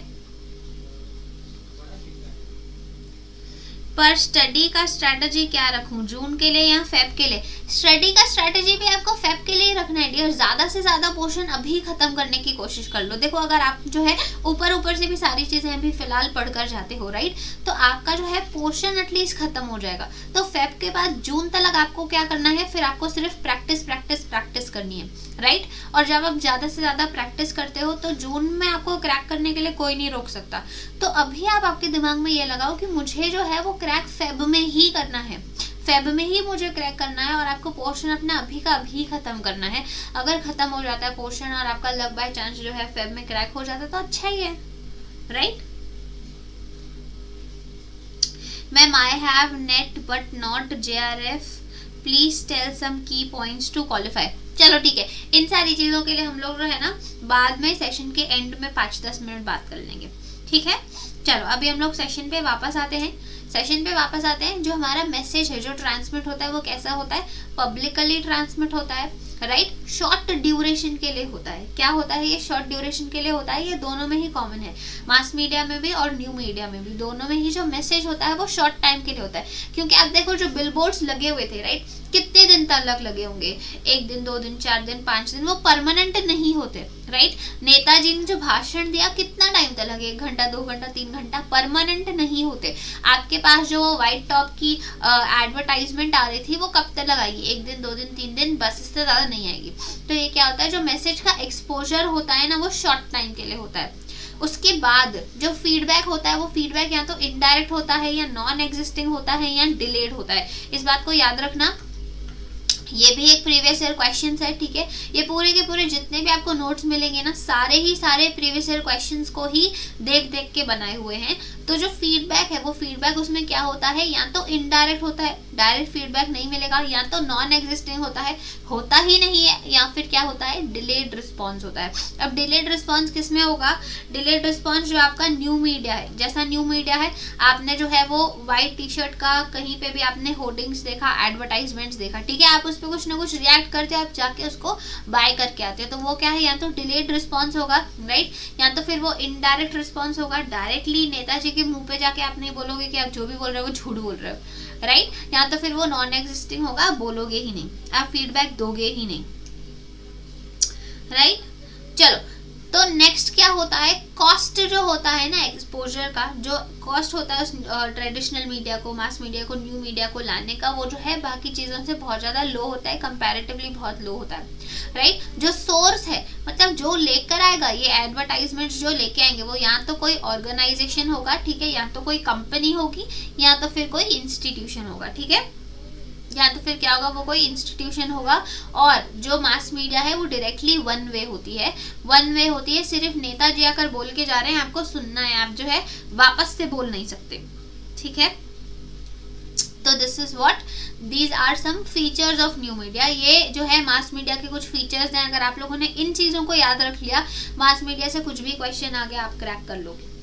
पर स्टडी का स्ट्रेटजी क्या रखूं, जून के लिए या फेब के लिए? स्टडी का स्ट्रेटजी भी आपको फेब के लिए रखना है डियर। ज्यादा से ज्यादा पोर्शन अभी खत्म करने की कोशिश कर लो। देखो अगर आप जो है ऊपर से भी सारी चीजें अभी फिलहाल पढ़कर जाते हो, राइट, तो आपका जो है पोर्शन एटलीस्ट खत्म हो जाएगा। तो फेब के बाद जून तक आपको क्या करना है, फिर आपको सिर्फ प्रैक्टिस प्रैक्टिस प्रैक्टिस करनी है, राइट। और जब आप ज्यादा से ज्यादा प्रैक्टिस करते हो तो जून में आपको क्रैक करने के लिए कोई नहीं रोक सकता। तो अभी आप आपके दिमाग में ये लगाओ कि मुझे जो है वो क्रैक फेब में ही करना है, फेब में ही मुझे क्रैक करना है, और आपको पोर्शन अपना अभी का अभी खत्म करना है। अगर खत्म हो जाता है पोर्शन और आपका लक बाय चांस जो है फेब में क्रैक हो जाता है तो अच्छा ही है, right. Ma'am I have NET but not JRF, please tell some key points to qualify. चलो ठीक है, इन सारी चीजों के लिए हम लोग जो है ना बाद में सेशन के एंड में 5-10 मिनट बात कर लेंगे, ठीक है। चलो अभी हम लोग सेशन पे वापस आते हैं। जो हमारा मैसेज है जो ट्रांसमिट होता है वो कैसा होता है, पब्लिकली ट्रांसमिट होता है, राइट, शॉर्ट ड्यूरेशन के लिए होता है। क्या होता है ये? शॉर्ट ड्यूरेशन के लिए होता है। ये दोनों में ही कॉमन है, मास मीडिया में भी और न्यू मीडिया में भी, दोनों में ही जो मैसेज होता है वो शॉर्ट टाइम के लिए होता है। क्योंकि आप देखो जो बिलबोर्ड्स लगे हुए थे, राइट, कितने दिन तक लगे होंगे, 1 दिन 2 दिन 4 दिन 5 दिन, वो परमानेंट नहीं होते, राइट। नेताजी ने जो भाषण दिया कितना टाइम तक लगे, 1 घंटा 2 घंटा 3 घंटा, परमानेंट नहीं होते। आपके पास जो व्हाइट टॉप की एडवर्टाइजमेंट आ रही थी वो कब तक लगाएगी, 1 दिन 2 दिन 3 दिन, बस इससे ज्यादा नहीं आएगी। तो ये क्या होता है, जो मैसेज का एक्सपोजर होता है ना वो शॉर्ट टाइम के लिए होता है। उसके बाद जो फीडबैक होता है वो फीडबैक या तो इनडायरेक्ट होता है या नॉन एग्जिस्टिंग होता है या डिलेड होता है। इस बात को याद रखना, ये भी एक प्रीवियस ईयर क्वेश्चन है, ठीक है। ये पूरे के पूरे जितने भी आपको नोट्स मिलेंगे ना, सारे प्रीवियस ईयर क्वेश्चंस को ही देख के बनाए हुए हैं। तो जो फीडबैक है वो फीडबैक उसमें क्या होता है, या तो इनडायरेक्ट होता है, डायरेक्ट फीडबैक नहीं मिलेगा, या तो नॉन एग्जिस्टिंग होता है, होता ही नहीं है, या फिर क्या होता है, डिलेड रिस्पॉन्स होता है। अब डिलेड रिस्पॉन्स किस में होगा? डिलेड रिस्पॉन्स जो आपका न्यू मीडिया है, जैसा न्यू मीडिया है, आपने जो है वो व्हाइट टी शर्ट का कहीं पे भी आपने होर्डिंग्स देखा, एडवर्टाइजमेंट्स देखा, ठीक है, आप उस पर कुछ ना कुछ रिएक्ट करते हो, आप जाके उसको बाय करके आते हो, तो वो क्या है, या तो डिलेड रिस्पॉन्स होगा, राइट, या तो फिर वो इनडायरेक्ट रिस्पॉन्स होगा। डायरेक्टली नेताजी के मुंह पे जाके आप नहीं बोलोगे कि आप जो भी बोल रहे हो वो झूठ बोल रहे हो, राइट, या तो फिर वो नॉन एग्जिस्टिंग होगा, आप बोलोगे ही नहीं, आप फीडबैक दोगे ही नहीं, राइट। चलो तो नेक्स्ट क्या होता है, कॉस्ट जो होता है ना एक्सपोजर का, जो कॉस्ट होता है उस ट्रेडिशनल मीडिया को, मास मीडिया को, न्यू मीडिया को लाने का, वो जो है बाकी चीजों से बहुत ज्यादा लो होता है, कंपैरेटिवली बहुत लो होता है, राइट। जो सोर्स है, मतलब जो लेकर आएगा ये एडवर्टाइजमेंट, जो लेके आएंगे वो या तो कोई ऑर्गेनाइजेशन होगा, ठीक है, या तो कोई कंपनी होगी, या तो फिर कोई इंस्टीट्यूशन होगा, ठीक है, या तो फिर क्या होगा, वो कोई इंस्टीट्यूशन होगा। और जो मास मीडिया है वो डायरेक्टली वन वे होती है, सिर्फ नेताजी आकर बोल के जा रहे हैं, आपको सुनना है, आप जो है वापस से बोल नहीं सकते, ठीक है। तो this is what, these are some features of new media. ये जो है मास मीडिया के कुछ फीचर्स हैं। अगर आप लोगों ने इन चीजों को याद रख लिया, मास मीडिया से कुछ भी क्वेश्चन आ गया आप क्रैक कर लोगे,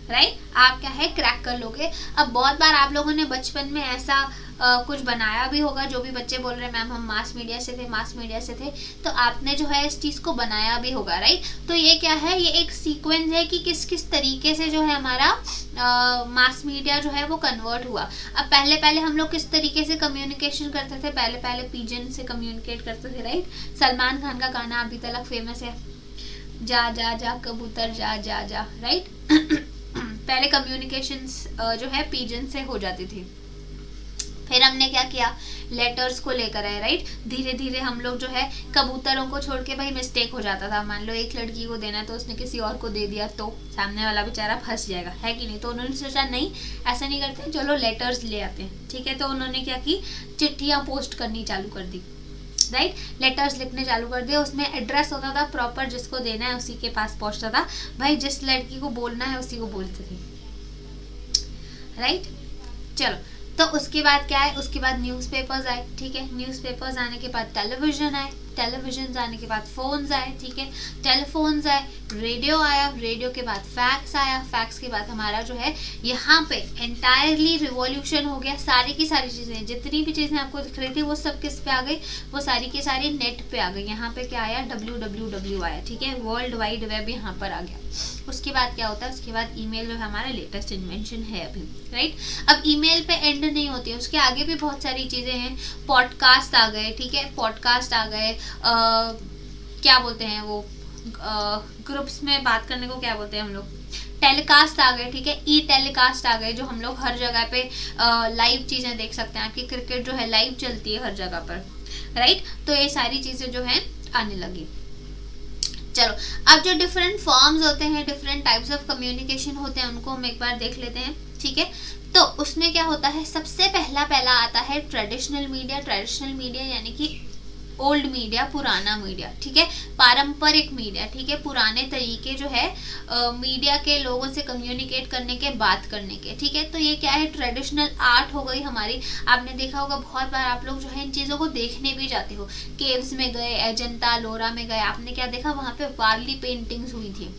राइट, आप क्या है क्रैक कर लोगे। अब बहुत बार आप लोगों ने बचपन में ऐसा कुछ बनाया भी होगा, जो भी बच्चे बोल रहे हैं मैम हम मास मीडिया से थे, तो आपने जो है इस चीज को बनाया भी होगा, राइट। तो ये क्या है, ये एक सीक्वेंस है कि किस किस तरीके से जो है हमारा मास मीडिया जो है वो कन्वर्ट हुआ। अब पहले हम लोग किस तरीके से कम्युनिकेशन करते थे, पहले पिजन से कम्युनिकेट करते थे, राइट। सलमान खान का गाना अभी तक फेमस है, जा जा जा कबूतर जा जा जा, राइट। पहले कम्युनिकेशंस जो है पिजन से हो जाती थी। फिर हमने क्या किया, लेटर्स को लेकर आए, राइट। धीरे धीरे हम लोग जो है कबूतरों को छोड़ के, भाई मिस्टेक हो जाता था, मान लो एक लड़की को देना तो उसने किसी और को दे दिया तो सामने वाला बेचारा फंस जाएगा, है कि नहीं। तो उन्होंने सोचा नहीं ऐसा नहीं करते, चलो लेटर्स ले आते हैं, ठीक है। तो उन्होंने क्या की, चिट्ठियां पोस्ट करनी चालू कर दी, राइट, लेटर्स लिखने चालू कर दिए। उसमें एड्रेस होता था प्रॉपर, जिसको देना है उसी के पास पहुंचता था, भाई जिस लड़की को बोलना है उसी को बोलते थे, राइट। चलो तो उसके बाद क्या है, उसके बाद न्यूज़पेपर्स आए, ठीक है। न्यूज़पेपर्स आने के बाद टेलीविजन आए, टेलीविजन आने के बाद फोन्स आए, ठीक है, टेलीफोन्स आए, रेडियो आया, रेडियो के बाद फैक्स आया, फैक्स के बाद हमारा जो है यहाँ पे एंटायरली रिवॉल्यूशन हो गया। सारी की सारी चीज़ें, जितनी भी चीज़ें आपको दिख रही थी वो सब किस पे आ गई, वो सारी की सारी नेट पे आ गई। यहाँ पे क्या आया, www आया, ठीक है, वर्ल्ड वाइड वेब यहाँ पर आ गया। उसके बाद क्या होता है, उसके बाद ईमेल जो हमारा लेटेस्ट इन्वेंशन है अभी, राइट। अब ईमेल पे एंड नहीं होती है, उसके आगे भी बहुत सारी चीज़ें हैं। पॉडकास्ट आ गए, ठीक है, पॉडकास्ट आ गए, क्या बोलते हैं वो, ग्रुप्स में बात करने को क्या बोलते हैं हम लोग, टेलीकास्ट आ गए, ठीक है, ई टेलीकास्ट आ गए, जो हम लोग हर जगह पे लाइव चीज़ें देख सकते हैं। आपकी क्रिकेट जो है लाइव चलती है हर जगह पर, राइट। तो ये सारी चीज़ें जो है आने लगी। चलो, अब जो डिफरेंट फॉर्म्स होते हैं, डिफरेंट टाइप्स ऑफ कम्युनिकेशन होते हैं, उनको हम एक बार देख लेते हैं, ठीक है। तो उसमें क्या होता है, सबसे पहला आता है ट्रेडिशनल मीडिया। ट्रेडिशनल मीडिया यानी कि ओल्ड मीडिया, पुराना मीडिया, ठीक है, पारंपरिक मीडिया, ठीक है, पुराने तरीके जो है मीडिया के लोगों से कम्युनिकेट करने के, बात करने के, ठीक है। तो ये क्या है, ट्रेडिशनल आर्ट हो गई हमारी। आपने देखा होगा बहुत बार आप लोग जो है इन चीज़ों को देखने भी जाते हो, केव्स में गए, अजंता लोरा में गए, आपने क्या देखा, वहाँ पे वारली पेंटिंग्स हुई थी,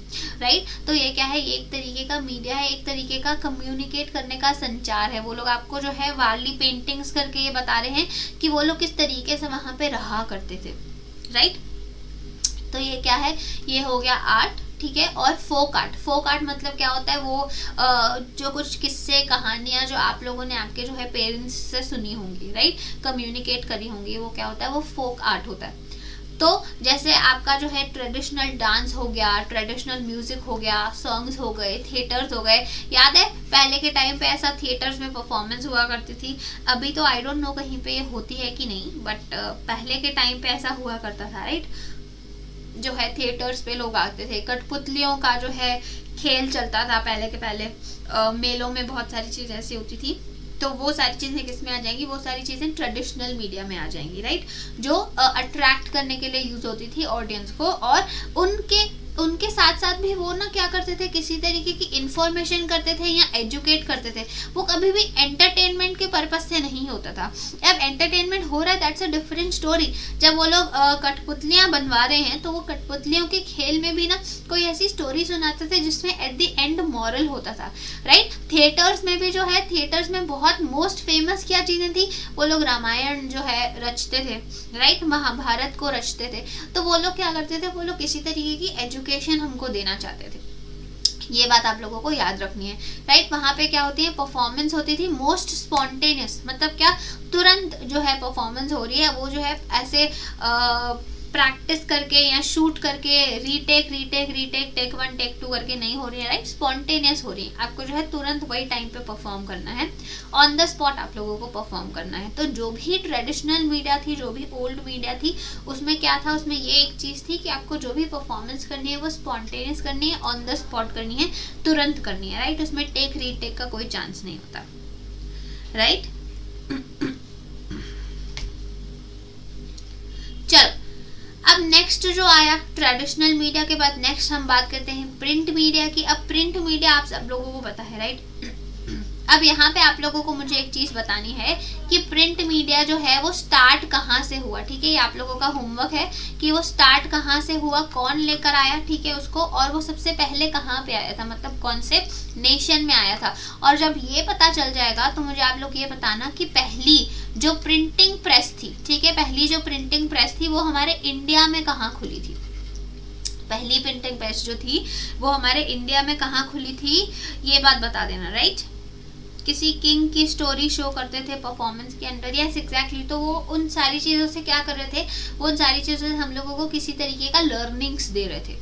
राइट। तो ये क्या है, ये एक तरीके का मीडिया है, एक तरीके का कम्युनिकेट करने का संचार है। वो लोग आपको जो है वारली पेंटिंग्स करके ये बता रहे हैं कि वो लोग किस तरीके से वहाँ पे रहा करते थे, राइट। तो ये क्या है, ये हो गया आर्ट, ठीक है। और फोक आर्ट, फोक आर्ट मतलब क्या होता है, वो जो कुछ किस्से, कहानियां जो आप लोगों ने आपके जो है पेरेंट्स से सुनी होंगी, राइट, कम्युनिकेट करी होंगी, वो क्या होता है, वो फोक आर्ट होता है। तो जैसे आपका जो है ट्रेडिशनल डांस हो गया, ट्रेडिशनल म्यूजिक हो गया, सॉन्ग्स हो गए, थिएटर्स हो गए। याद है पहले के टाइम पे ऐसा थिएटर्स में परफॉर्मेंस हुआ करती थी। अभी तो आई डोंट नो कहीं पे ये होती है कि नहीं, बट पहले के टाइम पे ऐसा हुआ करता था, राइट। जो है थिएटर्स पे लोग आते थे, कठपुतलियों का जो है खेल चलता था पहले के पहले, मेलों में बहुत सारी चीज़ें ऐसी होती थी। तो वो सारी चीज़ें किस में आ जाएंगी, वो सारी चीज़ें ट्रेडिशनल मीडिया में आ जाएंगी, राइट, जो अट्रैक्ट करने के लिए यूज होती थी ऑडियंस को। और उनके साथ साथ भी वो ना क्या करते थे, किसी तरीके की इंफॉर्मेशन करते थे या एजुकेट करते थे। वो कभी भी एंटरटेनमेंट के पर्पस से नहीं होता था। अब एंटरटेनमेंट हो रहा है, दैट्स अ डिफरेंट स्टोरी। जब वो लोग कठपुतलियां बनवा रहे हैं, तो वो कठपुतलियों के खेल में भी ना कोई ऐसी स्टोरी सुनाते थे जिसमें एट द एंड मॉरल होता था, राइट। थिएटर्स में भी जो है, थिएटर्स में बहुत मोस्ट फेमस क्या चीज़ें थी, वो लोग रामायण जो है रचते थे, राइट, महाभारत को रचते थे। तो वो लोग क्या करते थे, वो लोग किसी तरीके की एजुकेशन हमको देना चाहते थे। ये बात आप लोगों को याद रखनी है, राइट। वहाँ पे क्या होती है, परफॉर्मेंस होती थी मोस्ट स्पॉन्टेनियस, मतलब क्या, तुरंत जो है परफॉर्मेंस हो रही है, वो जो है ऐसे प्रैक्टिस करके या शूट करके रीटेक टेक 1 टेक 2 करके नहीं हो रही है, राइट, स्पॉन्टेनियस हो रही है। आपको जो है तुरंत वही टाइम पे परफॉर्म करना है, ऑन द स्पॉट आप लोगों को परफॉर्म करना है। तो जो भी ट्रेडिशनल मीडिया थी, जो भी ओल्ड मीडिया थी, उसमें क्या था, उसमें ये एक चीज़ थी कि आपको जो भी परफॉर्मेंस करनी है वो स्पॉन्टेनियस करनी है, ऑन द स्पॉट करनी है, तुरंत करनी है, राइट। उसमें टेक रीटेक का कोई चांस नहीं होता, राइट। चलो, अब नेक्स्ट जो आया ट्रेडिशनल मीडिया के बाद, नेक्स्ट हम बात करते हैं प्रिंट मीडिया की। अब प्रिंट मीडिया आप सब लोगों को पता है, राइट। अब यहाँ पे आप लोगों को मुझे एक चीज़ बतानी है कि प्रिंट मीडिया जो है वो स्टार्ट कहाँ से हुआ, ठीक है। ये आप लोगों का होमवर्क है कि वो स्टार्ट कहाँ से हुआ, कौन लेकर आया, ठीक है, उसको, और वो सबसे पहले कहाँ पे आया था, मतलब कौन से नेशन में आया था। और जब ये पता चल जाएगा तो मुझे आप लोग ये बताना कि पहली जो प्रिंटिंग प्रेस थी, ठीक है, पहली जो प्रिंटिंग प्रेस थी वो हमारे इंडिया में कहाँ खुली थी। पहली प्रिंटिंग प्रेस जो थी वो हमारे इंडिया में कहाँ खुली थी, ये बात बता देना, राइट। किसी किंग की स्टोरी शो करते थे परफॉर्मेंस के अंदर, यस एग्जैक्टली। तो वो उन सारी चीज़ों से क्या कर रहे थे, वो उन सारी चीज़ों से हम लोगों को किसी तरीके का लर्निंग्स दे रहे थे,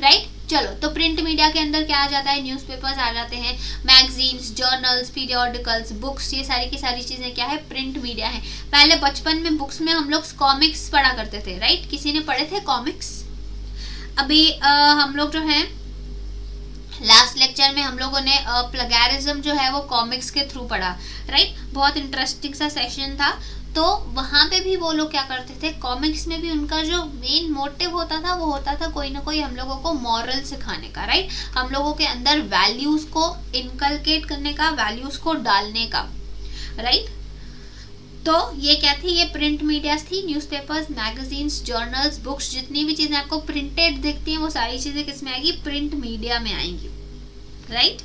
राइट। चलो, तो प्रिंट मीडिया के अंदर क्या आ जाता है, न्यूज़पेपर्स आ जाते हैं, मैगजीन्स, जर्नल्स, पीरियोडिकल्स, बुक्स, ये सारी की सारी चीज़ें क्या है, प्रिंट मीडिया है। पहले बचपन में बुक्स में हम लोग कॉमिक्स पढ़ा करते थे, राइट। किसी ने पढ़े थे कॉमिक्स? अभी हम लोग जो है लास्ट लेक्चर में हम लोगों ने प्लगैरिज्म जो है वो कॉमिक्स के थ्रू पढ़ा, राइट। बहुत इंटरेस्टिंग सा सेशन था। तो वहाँ पे भी वो लोग क्या करते थे, कॉमिक्स में भी उनका जो मेन मोटिव होता था वो होता था कोई ना कोई हम लोगों को मॉरल सिखाने का, राइट। हम लोगों के अंदर वैल्यूज़ को इनकलकेट करने का, वैल्यूज़ को डालने का, राइट। तो ये क्या थी, ये प्रिंट मीडियाज थी, न्यूज़पेपर्स, मैगजीन्स, जर्नल्स, बुक्स, जितनी भी चीजें आपको प्रिंटेड दिखती हैं वो सारी चीजें किस में आएगी, प्रिंट मीडिया में आएंगी, राइट।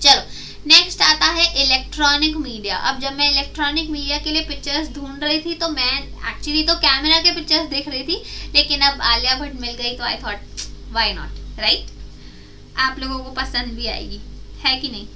चलो नेक्स्ट आता है इलेक्ट्रॉनिक मीडिया। अब जब मैं इलेक्ट्रॉनिक मीडिया के लिए पिक्चर्स ढूंढ रही थी तो मैं एक्चुअली तो कैमरा के पिक्चर्स देख रही थी, लेकिन अब आलिया भट्ट मिल गई तो I thought why not, right. आप लोगों को पसंद भी आएगी, है कि नहीं।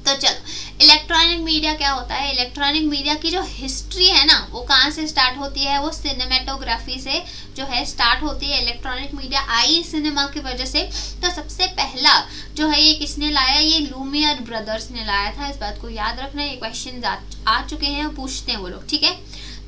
तो चलो इलेक्ट्रॉनिक मीडिया क्या होता है, इलेक्ट्रॉनिक मीडिया की जो हिस्ट्री है ना वो कहाँ से स्टार्ट होती है, वो सिनेमेटोग्राफी से जो है स्टार्ट होती है। इलेक्ट्रॉनिक मीडिया आई सिनेमा की वजह से। तो सबसे पहला जो है ये किसने लाया, ये लूमियर ब्रदर्स ने लाया था, इस बात को याद रखना, ये क्वेश्चन आ चुके हैं, पूछते हैं वो लोग, ठीक है।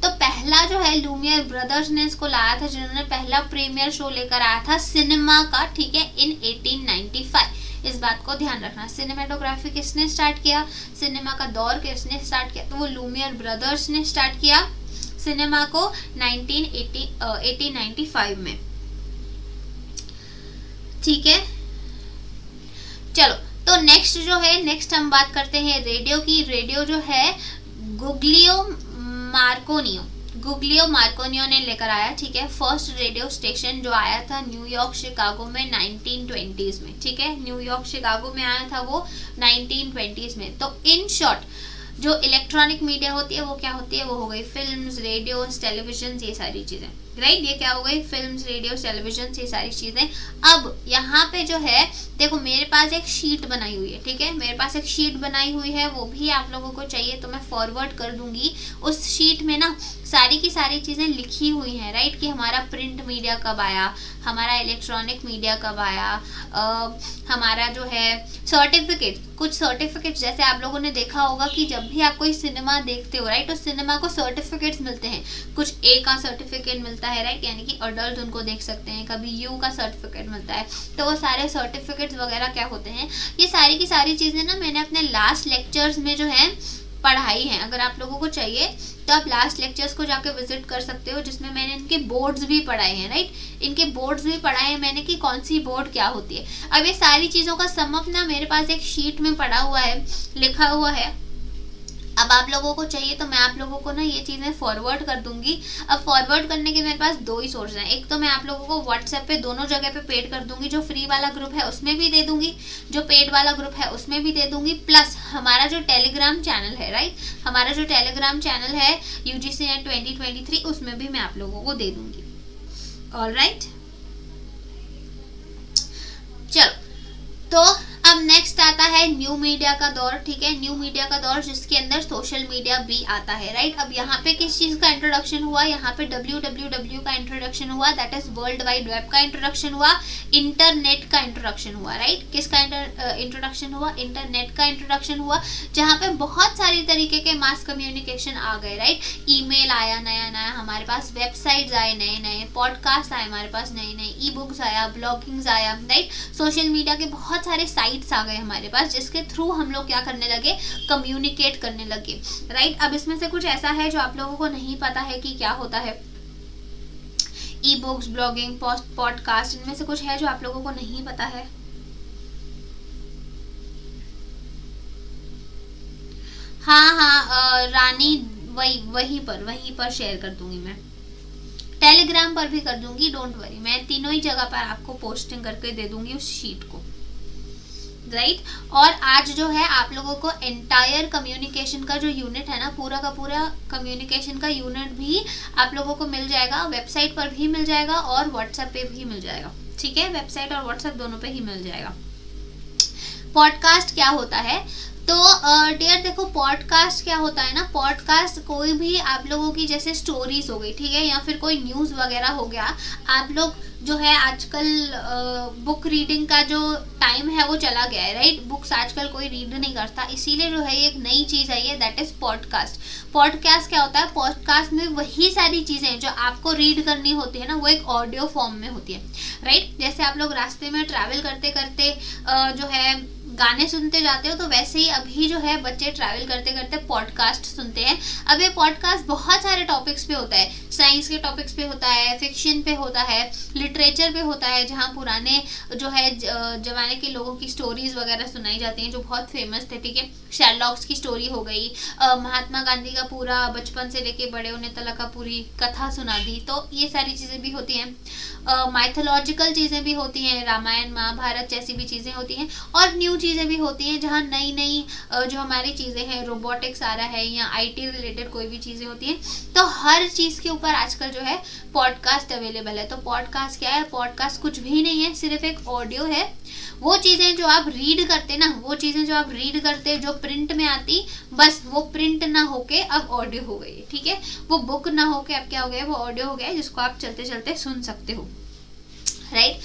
तो पहला जो है लूमियर ब्रदर्स ने इसको लाया था, जिन्होंने पहला प्रीमियर शो लेकर आया था सिनेमा का, ठीक है, इन 1895। इस बात को ध्यान रखना। सिनेमेटोग्राफी किसने स्टार्ट किया, सिनेमा का दौर किसने स्टार्ट किया, तो वो लूमियर ब्रदर्स ने स्टार्ट किया सिनेमा को 1895 में, ठीक है। चलो तो नेक्स्ट जो है, नेक्स्ट हम बात करते हैं रेडियो की। रेडियो जो है गुग्लियो मार्कोनियो ने लेकर आया, ठीक है। फर्स्ट रेडियो स्टेशन जो आया था न्यूयॉर्क शिकागो में 1920s में, ठीक है। न्यूयॉर्क शिकागो में आया था वो 1920s में। तो इन शॉर्ट जो इलेक्ट्रॉनिक मीडिया होती है वो क्या होती है, वो हो गई फिल्म्स, रेडियोस, टेलीविजन, ये सारी चीजें, राइट। ये क्या हो गई, फिल्म्स, रेडियो, टेलीविजन, ये सारी चीजें। अब यहाँ पे जो है देखो मेरे पास एक शीट बनाई हुई है, ठीक है, मेरे पास एक शीट बनाई हुई है, वो भी आप लोगों को चाहिए तो मैं फॉरवर्ड कर दूंगी। उस शीट में ना सारी की सारी चीजें लिखी हुई हैं, राइट, कि हमारा प्रिंट मीडिया कब आया, हमारा इलेक्ट्रॉनिक मीडिया कब आया, हमारा जो है सर्टिफिकेट, कुछ सर्टिफिकेट जैसे आप लोगों ने देखा होगा कि जब भी आप कोई सिनेमा देखते हो, राइट, तो सिनेमा को सर्टिफिकेट्स मिलते हैं। कुछ ए का सर्टिफिकेट मिलता है, राइट, यानी कि अडल्ट उनको देख सकते हैं, कभी यू का सर्टिफिकेट मिलता है। तो वो सारे सर्टिफिकेट्स वगैरह क्या होते हैं, ये सारी की सारी चीजें ना मैंने अपने लास्ट लेक्चर्स में जो है पढ़ाई है। अगर आप लोगों को चाहिए तो आप लास्ट लेक्चर्स को जाके विजिट कर सकते हो, जिसमें मैंने इनके बोर्ड्स भी पढ़ाए हैं, राइट, इनके बोर्ड्स भी पढ़ाए हैं मैंने कि कौन सी बोर्ड क्या होती है। अब ये सारी चीजों का सम अप ना मेरे पास एक शीट में पड़ा हुआ है, लिखा हुआ है। अब आप लोगों को चाहिए तो मैं आप लोगों को ना ये चीजें फॉरवर्ड कर दूंगी। अब फॉरवर्ड करने के मेरे पास दो ही सोर्स हैं, एक तो मैं आप लोगों को व्हाट्सएप पे दोनों जगह पे पेड कर दूंगी, जो फ्री वाला ग्रुप है उसमें भी दे दूंगी, जो पेड वाला ग्रुप है उसमें भी दे दूंगी, प्लस हमारा जो टेलीग्राम चैनल है, राइट, हमारा जो टेलीग्राम चैनल है UGC नेट 2023 उसमें भी मैं आप लोगों को दे दूंगी। ऑलराइट, चलो तो अब नेक्स्ट आता है न्यू मीडिया का दौर, ठीक है। न्यू मीडिया का दौर जिसके अंदर सोशल मीडिया भी आता है, राइट। अब यहाँ पे किस चीज का इंट्रोडक्शन हुआ, यहाँ पे www का इंट्रोडक्शन हुआ, that is world wide web का इंट्रोडक्शन हुआ, इंटरनेट का इंट्रोडक्शन हुआ, राइट। किसका इंट्रोडक्शन हुआ, इंटरनेट का इंट्रोडक्शन हुआ, जहाँ पे बहुत सारी तरीके के मास कम्युनिकेशन आ गए, राइट। ईमेल आया नया नया हमारे पास, वेबसाइट्स आए नए नए, पॉडकास्ट आए हमारे पास नए नए, ई बुक्स आया, ब्लॉगिंग्स आया, राइट। सोशल मीडिया के बहुत सारे साइट्स आ गए हमारे पास, जिसके थ्रू हम लोग क्या करने लगे, कम्युनिकेट करने लगे, राइट। अब इसमें से कुछ ऐसा है जो आप लोगों को नहीं पता है कि क्या होता है, ई बुक्स, ब्लॉगिंग, पॉडकास्ट, इनमें से कुछ है जो आप लोगों को नहीं पता है। हाँ रानी, वहीं पर शेयर कर दूंगी मैं, टेलीग्राम पर भी कर दूंगी, डोंट वरी, मैं तीनों ही जगह पर आपको पोस्टिंग करके दे दूंगी उस शीट को, राइट। और आज जो है आप लोगों को एंटायर कम्युनिकेशन का जो यूनिट है ना, पूरा का पूरा कम्युनिकेशन का यूनिट भी आप लोगों को मिल जाएगा, वेबसाइट पर भी मिल जाएगा और व्हाट्सएप पे भी मिल जाएगा, ठीक है, वेबसाइट और व्हाट्सएप दोनों पे ही मिल जाएगा। पॉडकास्ट क्या होता है, तो डियर देखो पॉडकास्ट क्या होता है ना, पॉडकास्ट कोई भी आप लोगों की जैसे स्टोरीज हो गई, ठीक है, या फिर कोई न्यूज़ वगैरह हो गया, आप लोग जो है आजकल बुक रीडिंग का जो टाइम है वो चला गया है, राइट। बुक्स आजकल कोई रीड नहीं करता, इसीलिए जो है एक नई चीज़ आई है, दैट इज पॉडकास्ट। पॉडकास्ट क्या होता है, पॉडकास्ट में वही सारी चीज़ें जो आपको रीड करनी होती है ना, वो एक ऑडियो फॉर्म में होती है, राइट। जैसे आप लोग रास्ते में ट्रैवल करते करते जो है गाने सुनते जाते हो, तो वैसे ही अभी जो है बच्चे ट्रैवल करते करते पॉडकास्ट सुनते हैं। अब ये पॉडकास्ट बहुत सारे टॉपिक्स पे होता है, साइंस के टॉपिक्स पे होता है, फिक्शन पे होता है, लिटरेचर पे होता है, जहाँ पुराने जो है जमाने के लोगों की स्टोरीज वगैरह सुनाई जाती हैं जो बहुत फेमस थे, ठीक है। शर्लॉक्स की स्टोरी हो गई, महात्मा गांधी का पूरा बचपन से लेके बड़े होने तक का पूरी कथा सुना दी, तो ये सारी चीज़ें भी होती हैं। माइथोलॉजिकल चीज़ें भी होती हैं, रामायण महाभारत जैसी भी चीज़ें होती हैं, और न्यू चीज़ें भी होती हैं जहाँ नई नई जो हमारी चीज़ें हैं, रोबोटिक्स आ रहा है या IT रिलेटेड कोई भी चीज़ें होती हैं, तो हर चीज़ के ऊपर आजकल जो है पॉडकास्ट अवेलेबल है। तो पॉडकास्ट क्या है? पॉडकास्ट कुछ भी नहीं है, सिर्फ एक ऑडियो है। वो चीज़ें जो आप रीड करते ना, वो चीज़ें जो आप रीड करते जो प्रिंट में आती, बस वो प्रिंट ना होके अब ऑडियो हो गई है, ठीक है। वो बुक ना होके अब क्या हो गया, वो ऑडियो हो गया है, जिसको आप चलते चलते सुन सकते हो, राइट।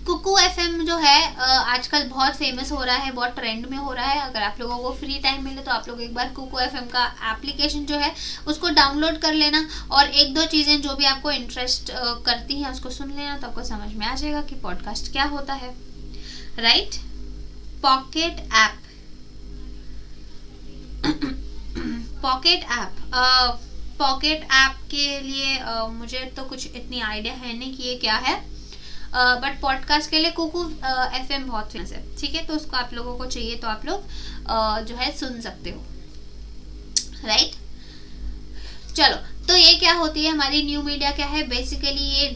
कुकू FM जो है आजकल बहुत फेमस हो रहा है, बहुत ट्रेंड में हो रहा है। अगर आप लोगों को फ्री टाइम मिले तो आप लोग एक बार कुकू FM का एप्लीकेशन जो है उसको डाउनलोड कर लेना, और एक दो चीज़ें जो भी आपको इंटरेस्ट करती हैं उसको सुन लेना, तो आपको समझ में आ जाएगा कि पॉडकास्ट क्या होता है, right. Pocket app, pocket app के लिए मुझे तो कुछ इतनी आइडिया है नहीं कि ये क्या है, बट पॉडकास्ट के लिए कुकू FM बहुत फेमस है, ठीक है। तो उसको आप लोगों को चाहिए तो आप लोग जो है सुन सकते हो, राइट। चलो, तो ये क्या होती है हमारी न्यू मीडिया, क्या है बेसिकली ये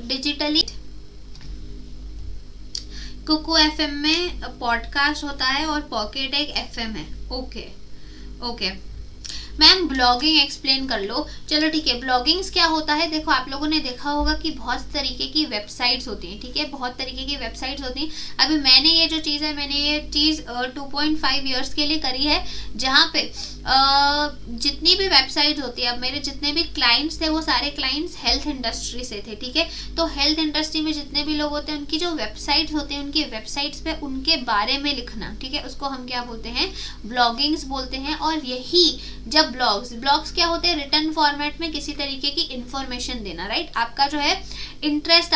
डिजिटली कुकू FM में पॉडकास्ट होता है और पॉकेट एक FM है। ओके मैम, ब्लॉगिंग एक्सप्लेन कर लो। चलो ठीक है, ब्लॉगिंग्स क्या होता है, देखो आप लोगों ने देखा होगा कि बहुत तरीके की वेबसाइट्स होती हैं, ठीक है, बहुत तरीके की वेबसाइट्स होती हैं। अभी मैंने ये जो चीज़ है, मैंने ये चीज़ 2.5 ईयर्स के लिए करी है, जहाँ पे जितनी भी वेबसाइट्स होती है, अब मेरे जितने भी क्लाइंट्स थे वो सारे क्लाइंट्स हेल्थ इंडस्ट्री से थे, ठीक है। तो हेल्थ इंडस्ट्री में जितने भी लोग होते हैं उनकी जो वेबसाइट्स होती हैं, उनकी वेबसाइट्स पे उनके बारे में लिखना, ठीक है, उसको हम क्या बोलते हैं, ब्लॉगिंग्स बोलते हैं। और यही जब ब्लॉग्स क्या होते हैं, रिटन फॉर्मेट में किसी तरीके की इंफॉर्मेशन देना, राइट, आपका जो है इंटरेस्ट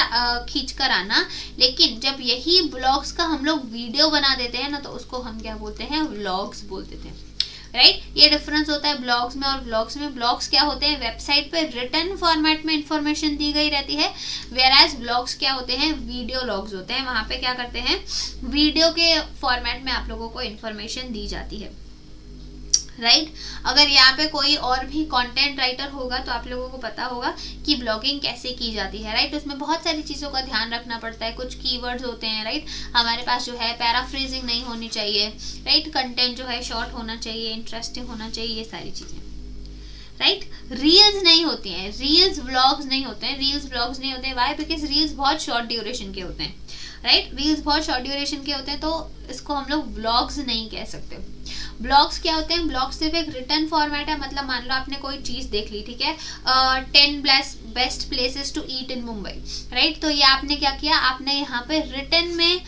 खींच कर आना। लेकिन जब यही ब्लॉग्स का हम लोग वीडियो बना देते हैं ना, तो उसको हम क्या बोलते हैं, व्लॉग्स बोल देते हैं, राइट। ये डिफरेंस होता है ब्लॉग्स में और व्लॉग्स में। ब्लॉग्स क्या होते हैं, वेबसाइट पे रिटन फॉर्मेट में इंफॉर्मेशन दी गई रहती है, वेयरएज ब्लॉग्स क्या होते हैं, वीडियो लॉग्स होते हैं, वहां पे क्या करते हैं, वीडियो के फॉर्मेट में आप लोगों को इंफॉर्मेशन दी जाती है, राइट। अगर यहाँ पे कोई और भी कंटेंट राइटर होगा तो आप लोगों को पता होगा कि ब्लॉगिंग कैसे की जाती है, राइट। उसमें बहुत सारी चीज़ों का ध्यान रखना पड़ता है, कुछ कीवर्ड्स होते हैं, राइट। हमारे पास जो है पैराफ्रेजिंग नहीं होनी चाहिए, राइट। कंटेंट जो है शॉर्ट होना चाहिए, इंटरेस्टिंग होना चाहिए, ये सारी चीज़ें, राइट। रील्स नहीं होती हैं, रील्स व्लॉग्स नहीं होते हैं, रील्स व्लॉग्स नहीं होते हैं। वाई? बिकॉज रील्स बहुत शॉर्ट ड्यूरेशन के होते हैं, राइट। रील्स बहुत शॉर्ट ड्यूरेशन के होते हैं, तो इसको हम लोग व्लॉग्स नहीं कह सकते। ब्लॉग्स क्या होते हैं, ब्लॉग्स सिर्फ एक रिटर्न फॉर्मेट है। मतलब मान लो आपने कोई चीज़ देख ली, ठीक है, 10 best places to eat in Mumbai, right. तो ये आपने क्या किया, आपने यहाँ पे रिटर्न में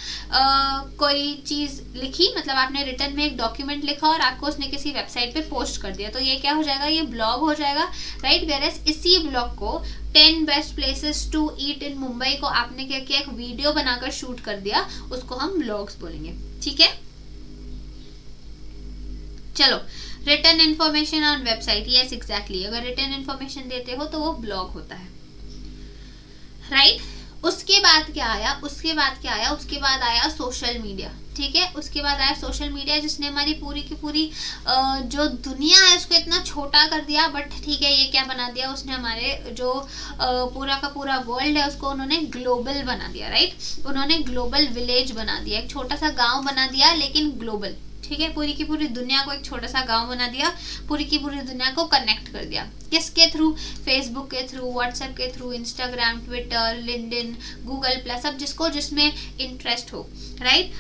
कोई चीज़ लिखी, मतलब आपने रिटर्न में एक डॉक्यूमेंट लिखा और आपको उसने किसी वेबसाइट पे पोस्ट कर दिया, तो ये क्या हो जाएगा, ये ब्लॉग हो जाएगा, राइट। वेयरएज इसी ब्लॉग को 10 best places to eat in Mumbai को आपने क्या किया, एक वीडियो बनाकर शूट कर दिया, उसको हम ब्लॉग्स बोलेंगे, ठीक है। चलो, return information on website, yes exactly, अगर रिटर्न इन्फॉर्मेशन देते हो तो वो ब्लॉग होता है, राइट। उसके बाद क्या आया, उसके बाद आया सोशल मीडिया, ठीक है। उसके बाद आया सोशल मीडिया, जिसने हमारी पूरी की पूरी जो दुनिया है उसको इतना छोटा कर दिया, बट ठीक है, ये क्या बना दिया उसने, हमारे जो पूरा का पूरा वर्ल्ड है उसको उन्होंने ग्लोबल बना दिया, राइट। उन्होंने ग्लोबल विलेज बना दिया, एक छोटा सा गाँव बना दिया, लेकिन ग्लोबल, ठीक है। पूरी की पूरी दुनिया को एक छोटा सा गांव बना दिया, पूरी की पूरी दुनिया को कनेक्ट कर दिया, किसके थ्रू, फेसबुक के थ्रू, व्हाट्सएप के through, Instagram, Twitter, LinkedIn, Google plus, अब जिसको जिसमें इंटरेस्ट हो, राइट।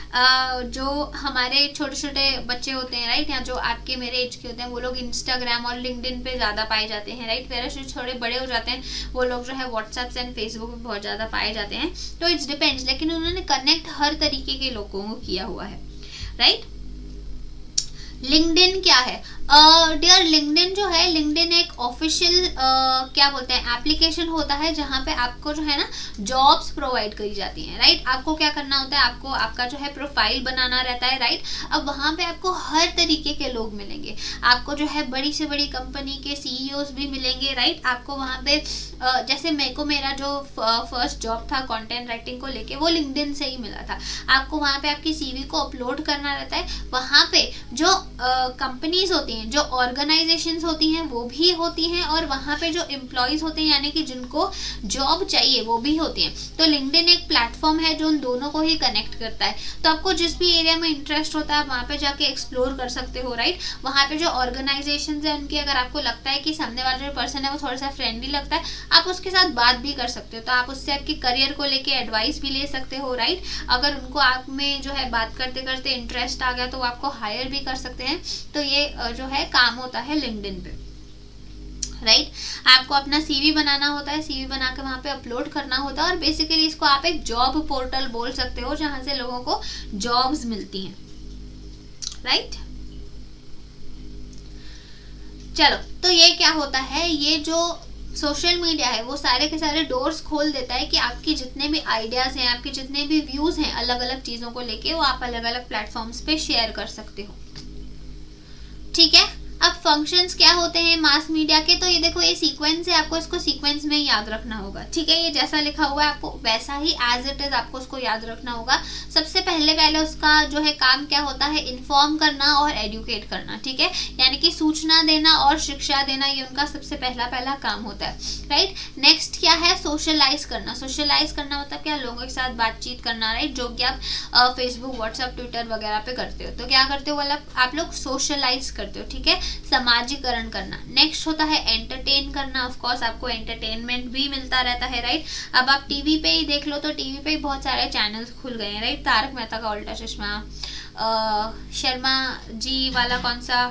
जो हमारे छोटे छोटे बच्चे होते हैं, राइट, या जो आपके मेरे एज के होते हैं, वो लोग इंस्टाग्राम और लिंक्डइन पे ज़्यादा पाए जाते हैं, राइट। फिर जो थोड़े बड़े हो जाते हैं वो लोग जो है व्हाट्सएप एंड फेसबुक पे बहुत ज़्यादा पाए जाते हैं, तो इट्स डिपेंड्स, लेकिन उन्होंने कनेक्ट हर तरीके के लोगों को किया हुआ है, राइट। लिंक्डइन क्या है, डियर लिंक्डइन जो है, लिंक्डइन एक ऑफिशियल क्या बोलते हैं एप्लीकेशन होता है जहाँ पे आपको जो है ना जॉब्स प्रोवाइड करी जाती हैं, राइट। आपको क्या करना होता है, आपको आपका जो है प्रोफाइल बनाना रहता है, राइट। अब वहाँ पे आपको हर तरीके के लोग मिलेंगे, आपको जो है बड़ी से बड़ी कंपनी के सीईओज भी मिलेंगे, राइट। आपको वहाँ पे जैसे मेरा जो फर्स्ट जॉब था कंटेंट राइटिंग को लेके वो लिंक्डइन से ही मिला था। आपको वहाँ पे आपकी सीवी को अपलोड करना रहता है, वहाँ पे जो कंपनीज होती हैं, जो ऑर्गेनाइजेशंस होती हैं वो भी होती हैं, और वहाँ पे जो एम्प्लॉयज होते हैं यानी कि जिनको जॉब चाहिए वो भी होती हैं। तो लिंक्डइन एक प्लेटफॉर्म है जो उन दोनों को ही कनेक्ट करता है। तो आपको जिस भी एरिया में इंटरेस्ट होता है वहाँ पे जाके एक्सप्लोर कर सकते हो, राइट। वहाँ पे जो ऑर्गेनाइजेशन है उनकी अगर आपको लगता है कि सामने वाला जो पर्सन है वो थोड़ा सा फ्रेंडली लगता है, आप उसके साथ बात भी कर सकते हो। तो आप उससे आपके करियर को लेके एडवाइस भी ले सकते हो, राइट। अगर उनको आप में जो है बात करते करते इंटरेस्ट आ गया तो वो आपको हायर भी कर सकते हैं। तो ये जो है काम होता है लिंक्डइन पे, राइट। आपको अपना सीवी बनाना होता है, सीवी बना के वहाँ पे अपलोड करना होता है, और बेसिकली इसको आप एक जॉब पोर्टल बोल सकते हो जहाँ से लोगों को जॉब्स मिलती हैं, राइट। चलो, तो ये क्या होता है, ये जो सोशल मीडिया है वो सारे के सारे डोर्स खोल देता है कि आपकी जितने भी आइडियाज हैं, आपके जितने भी व्यूज हैं अलग अलग चीजों को लेके, वो आप अलग अलग प्लेटफॉर्म्स पे शेयर कर सकते हो, ठीक है। अब फंक्शंस क्या होते हैं मास मीडिया के, तो ये देखो ये सीक्वेंस है, आपको इसको सीक्वेंस में याद रखना होगा, ठीक है। ये जैसा लिखा हुआ है आपको वैसा ही एज इट इज आपको उसको याद रखना होगा। सबसे पहले उसका जो है काम क्या होता है, इन्फॉर्म करना और एडुकेट करना, ठीक है। यानी कि सूचना देना और शिक्षा देना, ये उनका सबसे पहला काम होता है, राइट। नेक्स्ट क्या है, सोशलाइज करना। सोशलाइज करना मतलब क्या, लोगों के साथ बातचीत करना, राइट, जो कि आप फेसबुक व्हाट्सएप ट्विटर वगैरह पे करते हो। तो क्या करते हो, मतलब आप लोग सोशलाइज करते हो, ठीक है, समाजीकरण करना। नेक्स्ट होता है एंटरटेन करना। ऑफ कोर्स आपको एंटरटेनमेंट भी मिलता रहता है, राइट। अब आप टीवी पे ही देख लो तो टीवी पे ही बहुत सारे चैनल्स खुल गए हैं, राइट। तारक मेहता का उल्टा चश्मा, शर्मा जी वाला कौन सा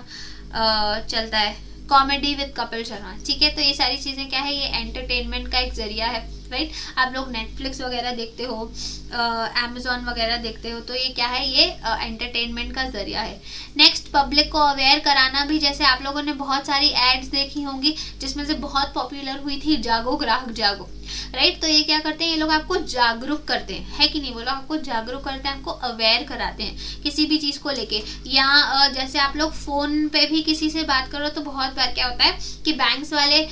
चलता है, कॉमेडी विद कपिल शर्मा, ठीक है। तो ये सारी चीजें क्या है, ये एंटरटेनमेंट का एक जरिया है, राइट। आप लोग नेटफ्लिक्स वगैरह देखते हो, अमेजोन वगैरह देखते हो, तो ये क्या है, ये एंटरटेनमेंट का जरिया है। नेक्स्ट, पब्लिक को अवेयर कराना भी। जैसे आप लोगों ने बहुत सारी एड्स देखी होंगी जिसमें से बहुत पॉपुलर हुई थी जागो ग्राहक जागो, राइट। तो ये क्या करते हैं, ये लोग आपको जागरूक करते हैं, है कि नहीं, वो लोग आपको जागरूक करते हैं, आपको अवेयर कराते हैं किसी भी चीज को लेके। या जैसे आप लोग फोन पे भी किसी से बात करो तो बहुत बार क्या होता है कि बैंक्स वाले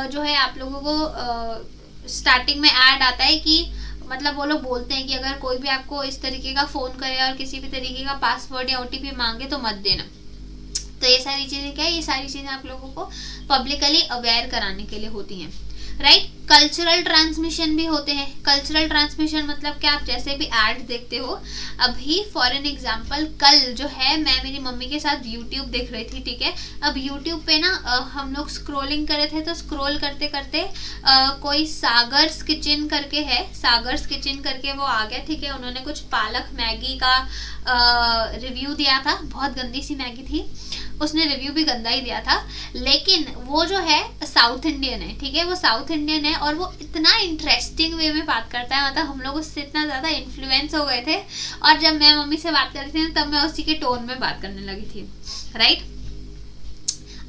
जो है आप लोगों को स्टार्टिंग में ऐड आता है कि मतलब वो लोग बोलते हैं कि अगर कोई भी आपको इस तरीके का फोन करे और किसी भी तरीके का पासवर्ड या ओटीपी मांगे तो मत देना। तो ये सारी चीजें क्या है, ये सारी चीजें आप लोगों को पब्लिकली अवेयर कराने के लिए होती हैं, राइट। कल्चरल ट्रांसमिशन भी होते हैं। कल्चरल ट्रांसमिशन मतलब क्या, आप जैसे भी एड देखते हो, अभी फॉर एन एग्जांपल कल जो है मैं मेरी मम्मी के साथ यूट्यूब देख रही थी, ठीक है। अब यूट्यूब पे ना हम लोग स्क्रोलिंग कर रहे थे, तो स्क्रोल करते करते कोई सागर्स किचन करके है, सागर्स किचन करके वो आ गया, ठीक है। उन्होंने कुछ पालक मैगी का रिव्यू दिया था, बहुत गंदी सी मैगी थी, उसने रिव्यू भी गंदा ही दिया था, लेकिन वो जो है साउथ इंडियन है, ठीक है, वो साउथ इंडियन है और वो इतना इंटरेस्टिंग वे में बात करता है, मतलब हम लोग उससे इतना ज्यादा इन्फ्लुएंस हो गए थे। और जब मैं मम्मी से बात कर रही थी तब मैं उसी के टोन में बात करने लगी थी, राइट।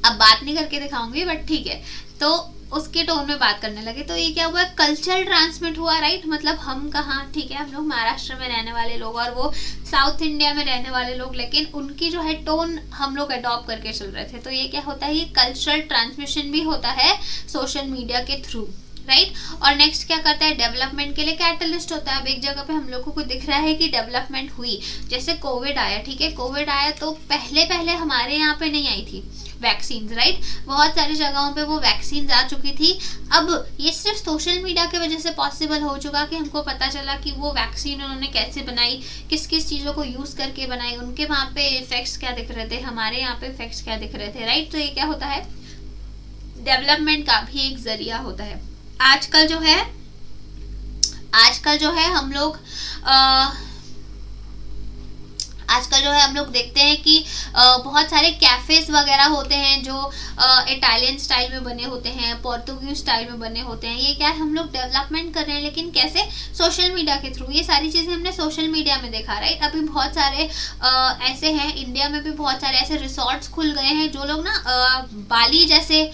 अब बात नहीं करके दिखाऊंगी बट ठीक है, तो उसके टोन में बात करने लगे। तो ये क्या हुआ, कल्चर ट्रांसमिट हुआ, राइट। मतलब हम कहाँ, ठीक है, हम लोग महाराष्ट्र में रहने वाले लोग और वो साउथ इंडिया में रहने वाले लोग, लेकिन उनकी जो है टोन हम लोग अडॉप्ट करके चल रहे थे। तो ये क्या होता है, ये कल्चरल ट्रांसमिशन भी होता है सोशल मीडिया के थ्रू, राइट। और नेक्स्ट क्या करता है, डेवलपमेंट के लिए कैटलिस्ट होता है। अब एक जगह पे हम लोगों को दिख रहा है कि डेवलपमेंट हुई, जैसे कोविड आया, ठीक है, कोविड आया तो पहले हमारे यहाँ पे नहीं आई थी वैक्सीन, राइट। बहुत सारी जगहों पे वो वैक्सीन आ चुकी थी। अब ये सिर्फ सोशल मीडिया की वजह से पॉसिबल हो चुका कि हमको पता चला कि वो वैक्सीन उन्होंने कैसे बनाई, किस किस चीज़ों को यूज करके बनाई, उनके वहाँ पे इफेक्ट्स क्या दिख रहे थे, हमारे यहाँ पे इफेक्ट्स क्या दिख रहे थे, राइट। तो ये क्या होता है, डेवलपमेंट का भी एक जरिया होता है। आजकल जो है हम लोग आजकल जो है हम लोग देखते हैं कि बहुत सारे कैफेज वगैरह होते हैं जो इटालियन स्टाइल में बने होते हैं, पोर्तुगीज स्टाइल में बने होते हैं। ये क्या है, हम लोग डेवलपमेंट कर रहे हैं, लेकिन कैसे, सोशल मीडिया के थ्रू। ये सारी चीज़ें हमने सोशल मीडिया में देखा, राइट। अभी बहुत सारे ऐसे हैं, इंडिया में भी बहुत सारे ऐसे रिसोर्ट्स खुल गए हैं जो लोग ना बाली जैसे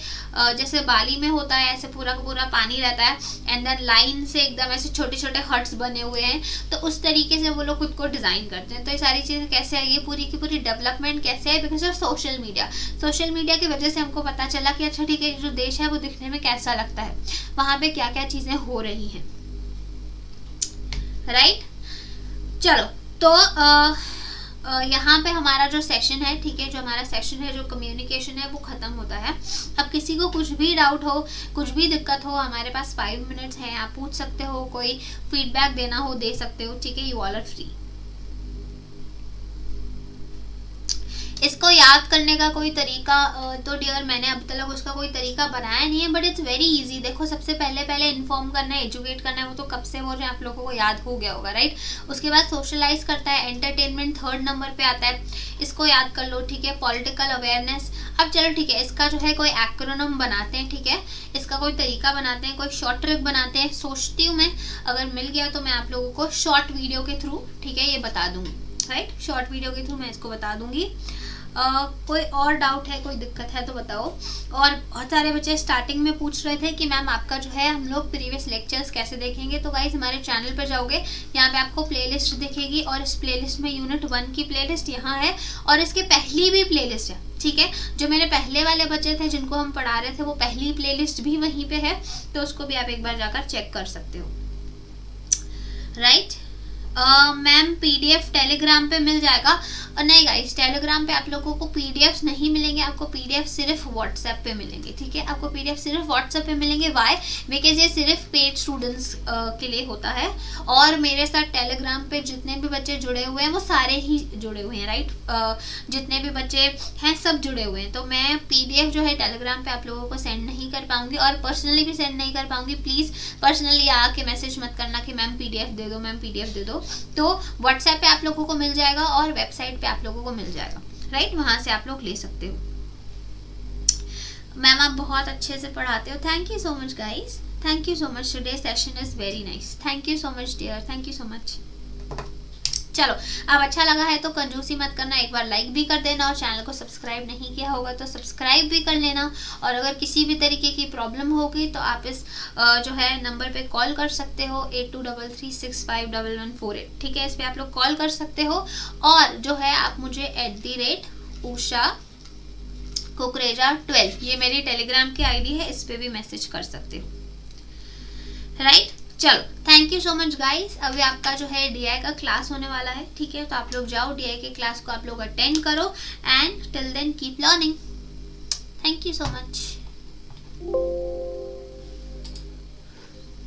बाली में होता है, ऐसे पूरा का पूरा पानी रहता है एंड देन लाइन से एकदम ऐसे छोटे छोटे हट्स बने हुए हैं, तो उस तरीके से वो लोग खुद को डिज़ाइन करते हैं। तो ये सारी चीज़ें कैसे आई, ये पूरी की पूरी डेवलपमेंट कैसे है, because of social media. Social media की वजह से हमको पता चला कि अच्छा ठीक है, जो देश है वो दिखने में कैसा लगता है, वहाँ पे क्या क्या चीज़ें हो रही हैं, राइट। चलो, तो यहाँ पे हमारा जो सेशन है, ठीक है, जो हमारा सेशन है, जो कम्युनिकेशन है, वो ख़त्म होता है। अब किसी को कुछ भी डाउट हो, कुछ भी दिक्कत हो, हमारे पास 5 मिनट्स हैं, आप पूछ सकते हो, कोई फीडबैक देना हो दे सकते हो, ठीक है, यू ऑल आर फ्री। इसको याद करने का कोई तरीका तो डियर मैंने अब तक उसका कोई तरीका बनाया नहीं है, बट इट्स वेरी इजी। देखो, सबसे पहले इन्फॉर्म करना है, एजुकेट करना है, वो तो कब से बोल रहे हैं, आप लोगों को याद हो गया होगा, राइट। उसके बाद सोशलाइज करता है, एंटरटेनमेंट 3rd नंबर पे आता है, इसको याद कर लो, ठीक है। पॉलिटिकल अवेयरनेस, अब चलो ठीक है, इसका जो है कोई एक्रोनिम बनाते हैं, ठीक है, इसका कोई तरीका बनाते हैं, कोई शॉर्ट ट्रिक बनाते हैं। सोचती हूँ मैं अगर मिल गया तो मैं आप लोगों को शॉर्ट वीडियो के थ्रू, ठीक है, ये बता दूंगी, राइट। शॉर्ट वीडियो के थ्रू मैं इसको बता दूंगी। कोई और डाउट है, कोई दिक्कत है तो बताओ। और बहुत सारे बच्चे स्टार्टिंग में पूछ रहे थे कि मैम आपका जो है हम लोग प्रीवियस लेक्चर्स कैसे देखेंगे। तो गाइस, हमारे चैनल पर जाओगे, यहाँ पे आपको प्लेलिस्ट दिखेगी और इस प्लेलिस्ट में यूनिट 1 की प्लेलिस्ट यहाँ है और इसके पहली भी प्लेलिस्ट है, ठीक है। जो मेरे पहले वाले बच्चे थे जिनको हम पढ़ा रहे थे, वो पहली प्लेलिस्ट भी वहीं पे है, तो उसको भी आप एक बार जाकर चेक कर सकते हो, राइट। मैम पीडीएफ टेलीग्राम पे मिल जाएगा? नहीं गाइस, टेलीग्राम पे आप लोगों को पीडीएफ नहीं मिलेंगे, आपको पीडीएफ सिर्फ व्हाट्सएप पे मिलेंगे, ठीक है। आपको पीडीएफ सिर्फ व्हाट्सएप पे मिलेंगे। वाई? बिकॉज ये सिर्फ पेड स्टूडेंट्स के लिए होता है और मेरे साथ टेलीग्राम पे जितने भी बच्चे जुड़े हुए हैं वो सारे ही जुड़े हुए हैं, राइट। जितने भी बच्चे हैं सब जुड़े हुए हैं, तो मैं पीडीएफ जो है टेलीग्राम पे आप लोगों को सेंड नहीं कर पाऊंगी और पर्सनली भी सेंड नहीं कर पाऊंगी। प्लीज़ पर्सनली आके मैसेज मत करना कि मैम पीडीएफ दे दो, मैम पीडीएफ दे दो। तो व्हाट्सएप पे आप लोगों को मिल जाएगा और वेबसाइट पे आप लोगों को मिल जाएगा, राइट। वहां से आप लोग ले सकते हो। मैम आप बहुत अच्छे से पढ़ाते हो, thank you so much guys, thank you so much. Today session is very nice, thank you so much dear, thank you so much. चलो, अब अच्छा लगा है तो कंजूसी मत करना, एक बार लाइक भी कर देना और चैनल को सब्सक्राइब नहीं किया होगा तो सब्सक्राइब भी कर लेना। और अगर किसी भी तरीके की प्रॉब्लम होगी तो आप इस जो है नंबर पे कॉल कर सकते हो 8233651148, ठीक है। इस पे आप लोग कॉल कर सकते हो और जो है आप मुझे @usha कुकरेजा 12 ये मेरी टेलीग्राम की आईडी है, इस पे भी मैसेज कर सकते हो, राइट। चलो, thank you so much guys. अभी आपका जो है डीआई का क्लास होने वाला है, ठीक है, तो आप लोग जाओ डीआई के क्लास को आप लोग अटेंड करो and till then keep learning. Thank you so much.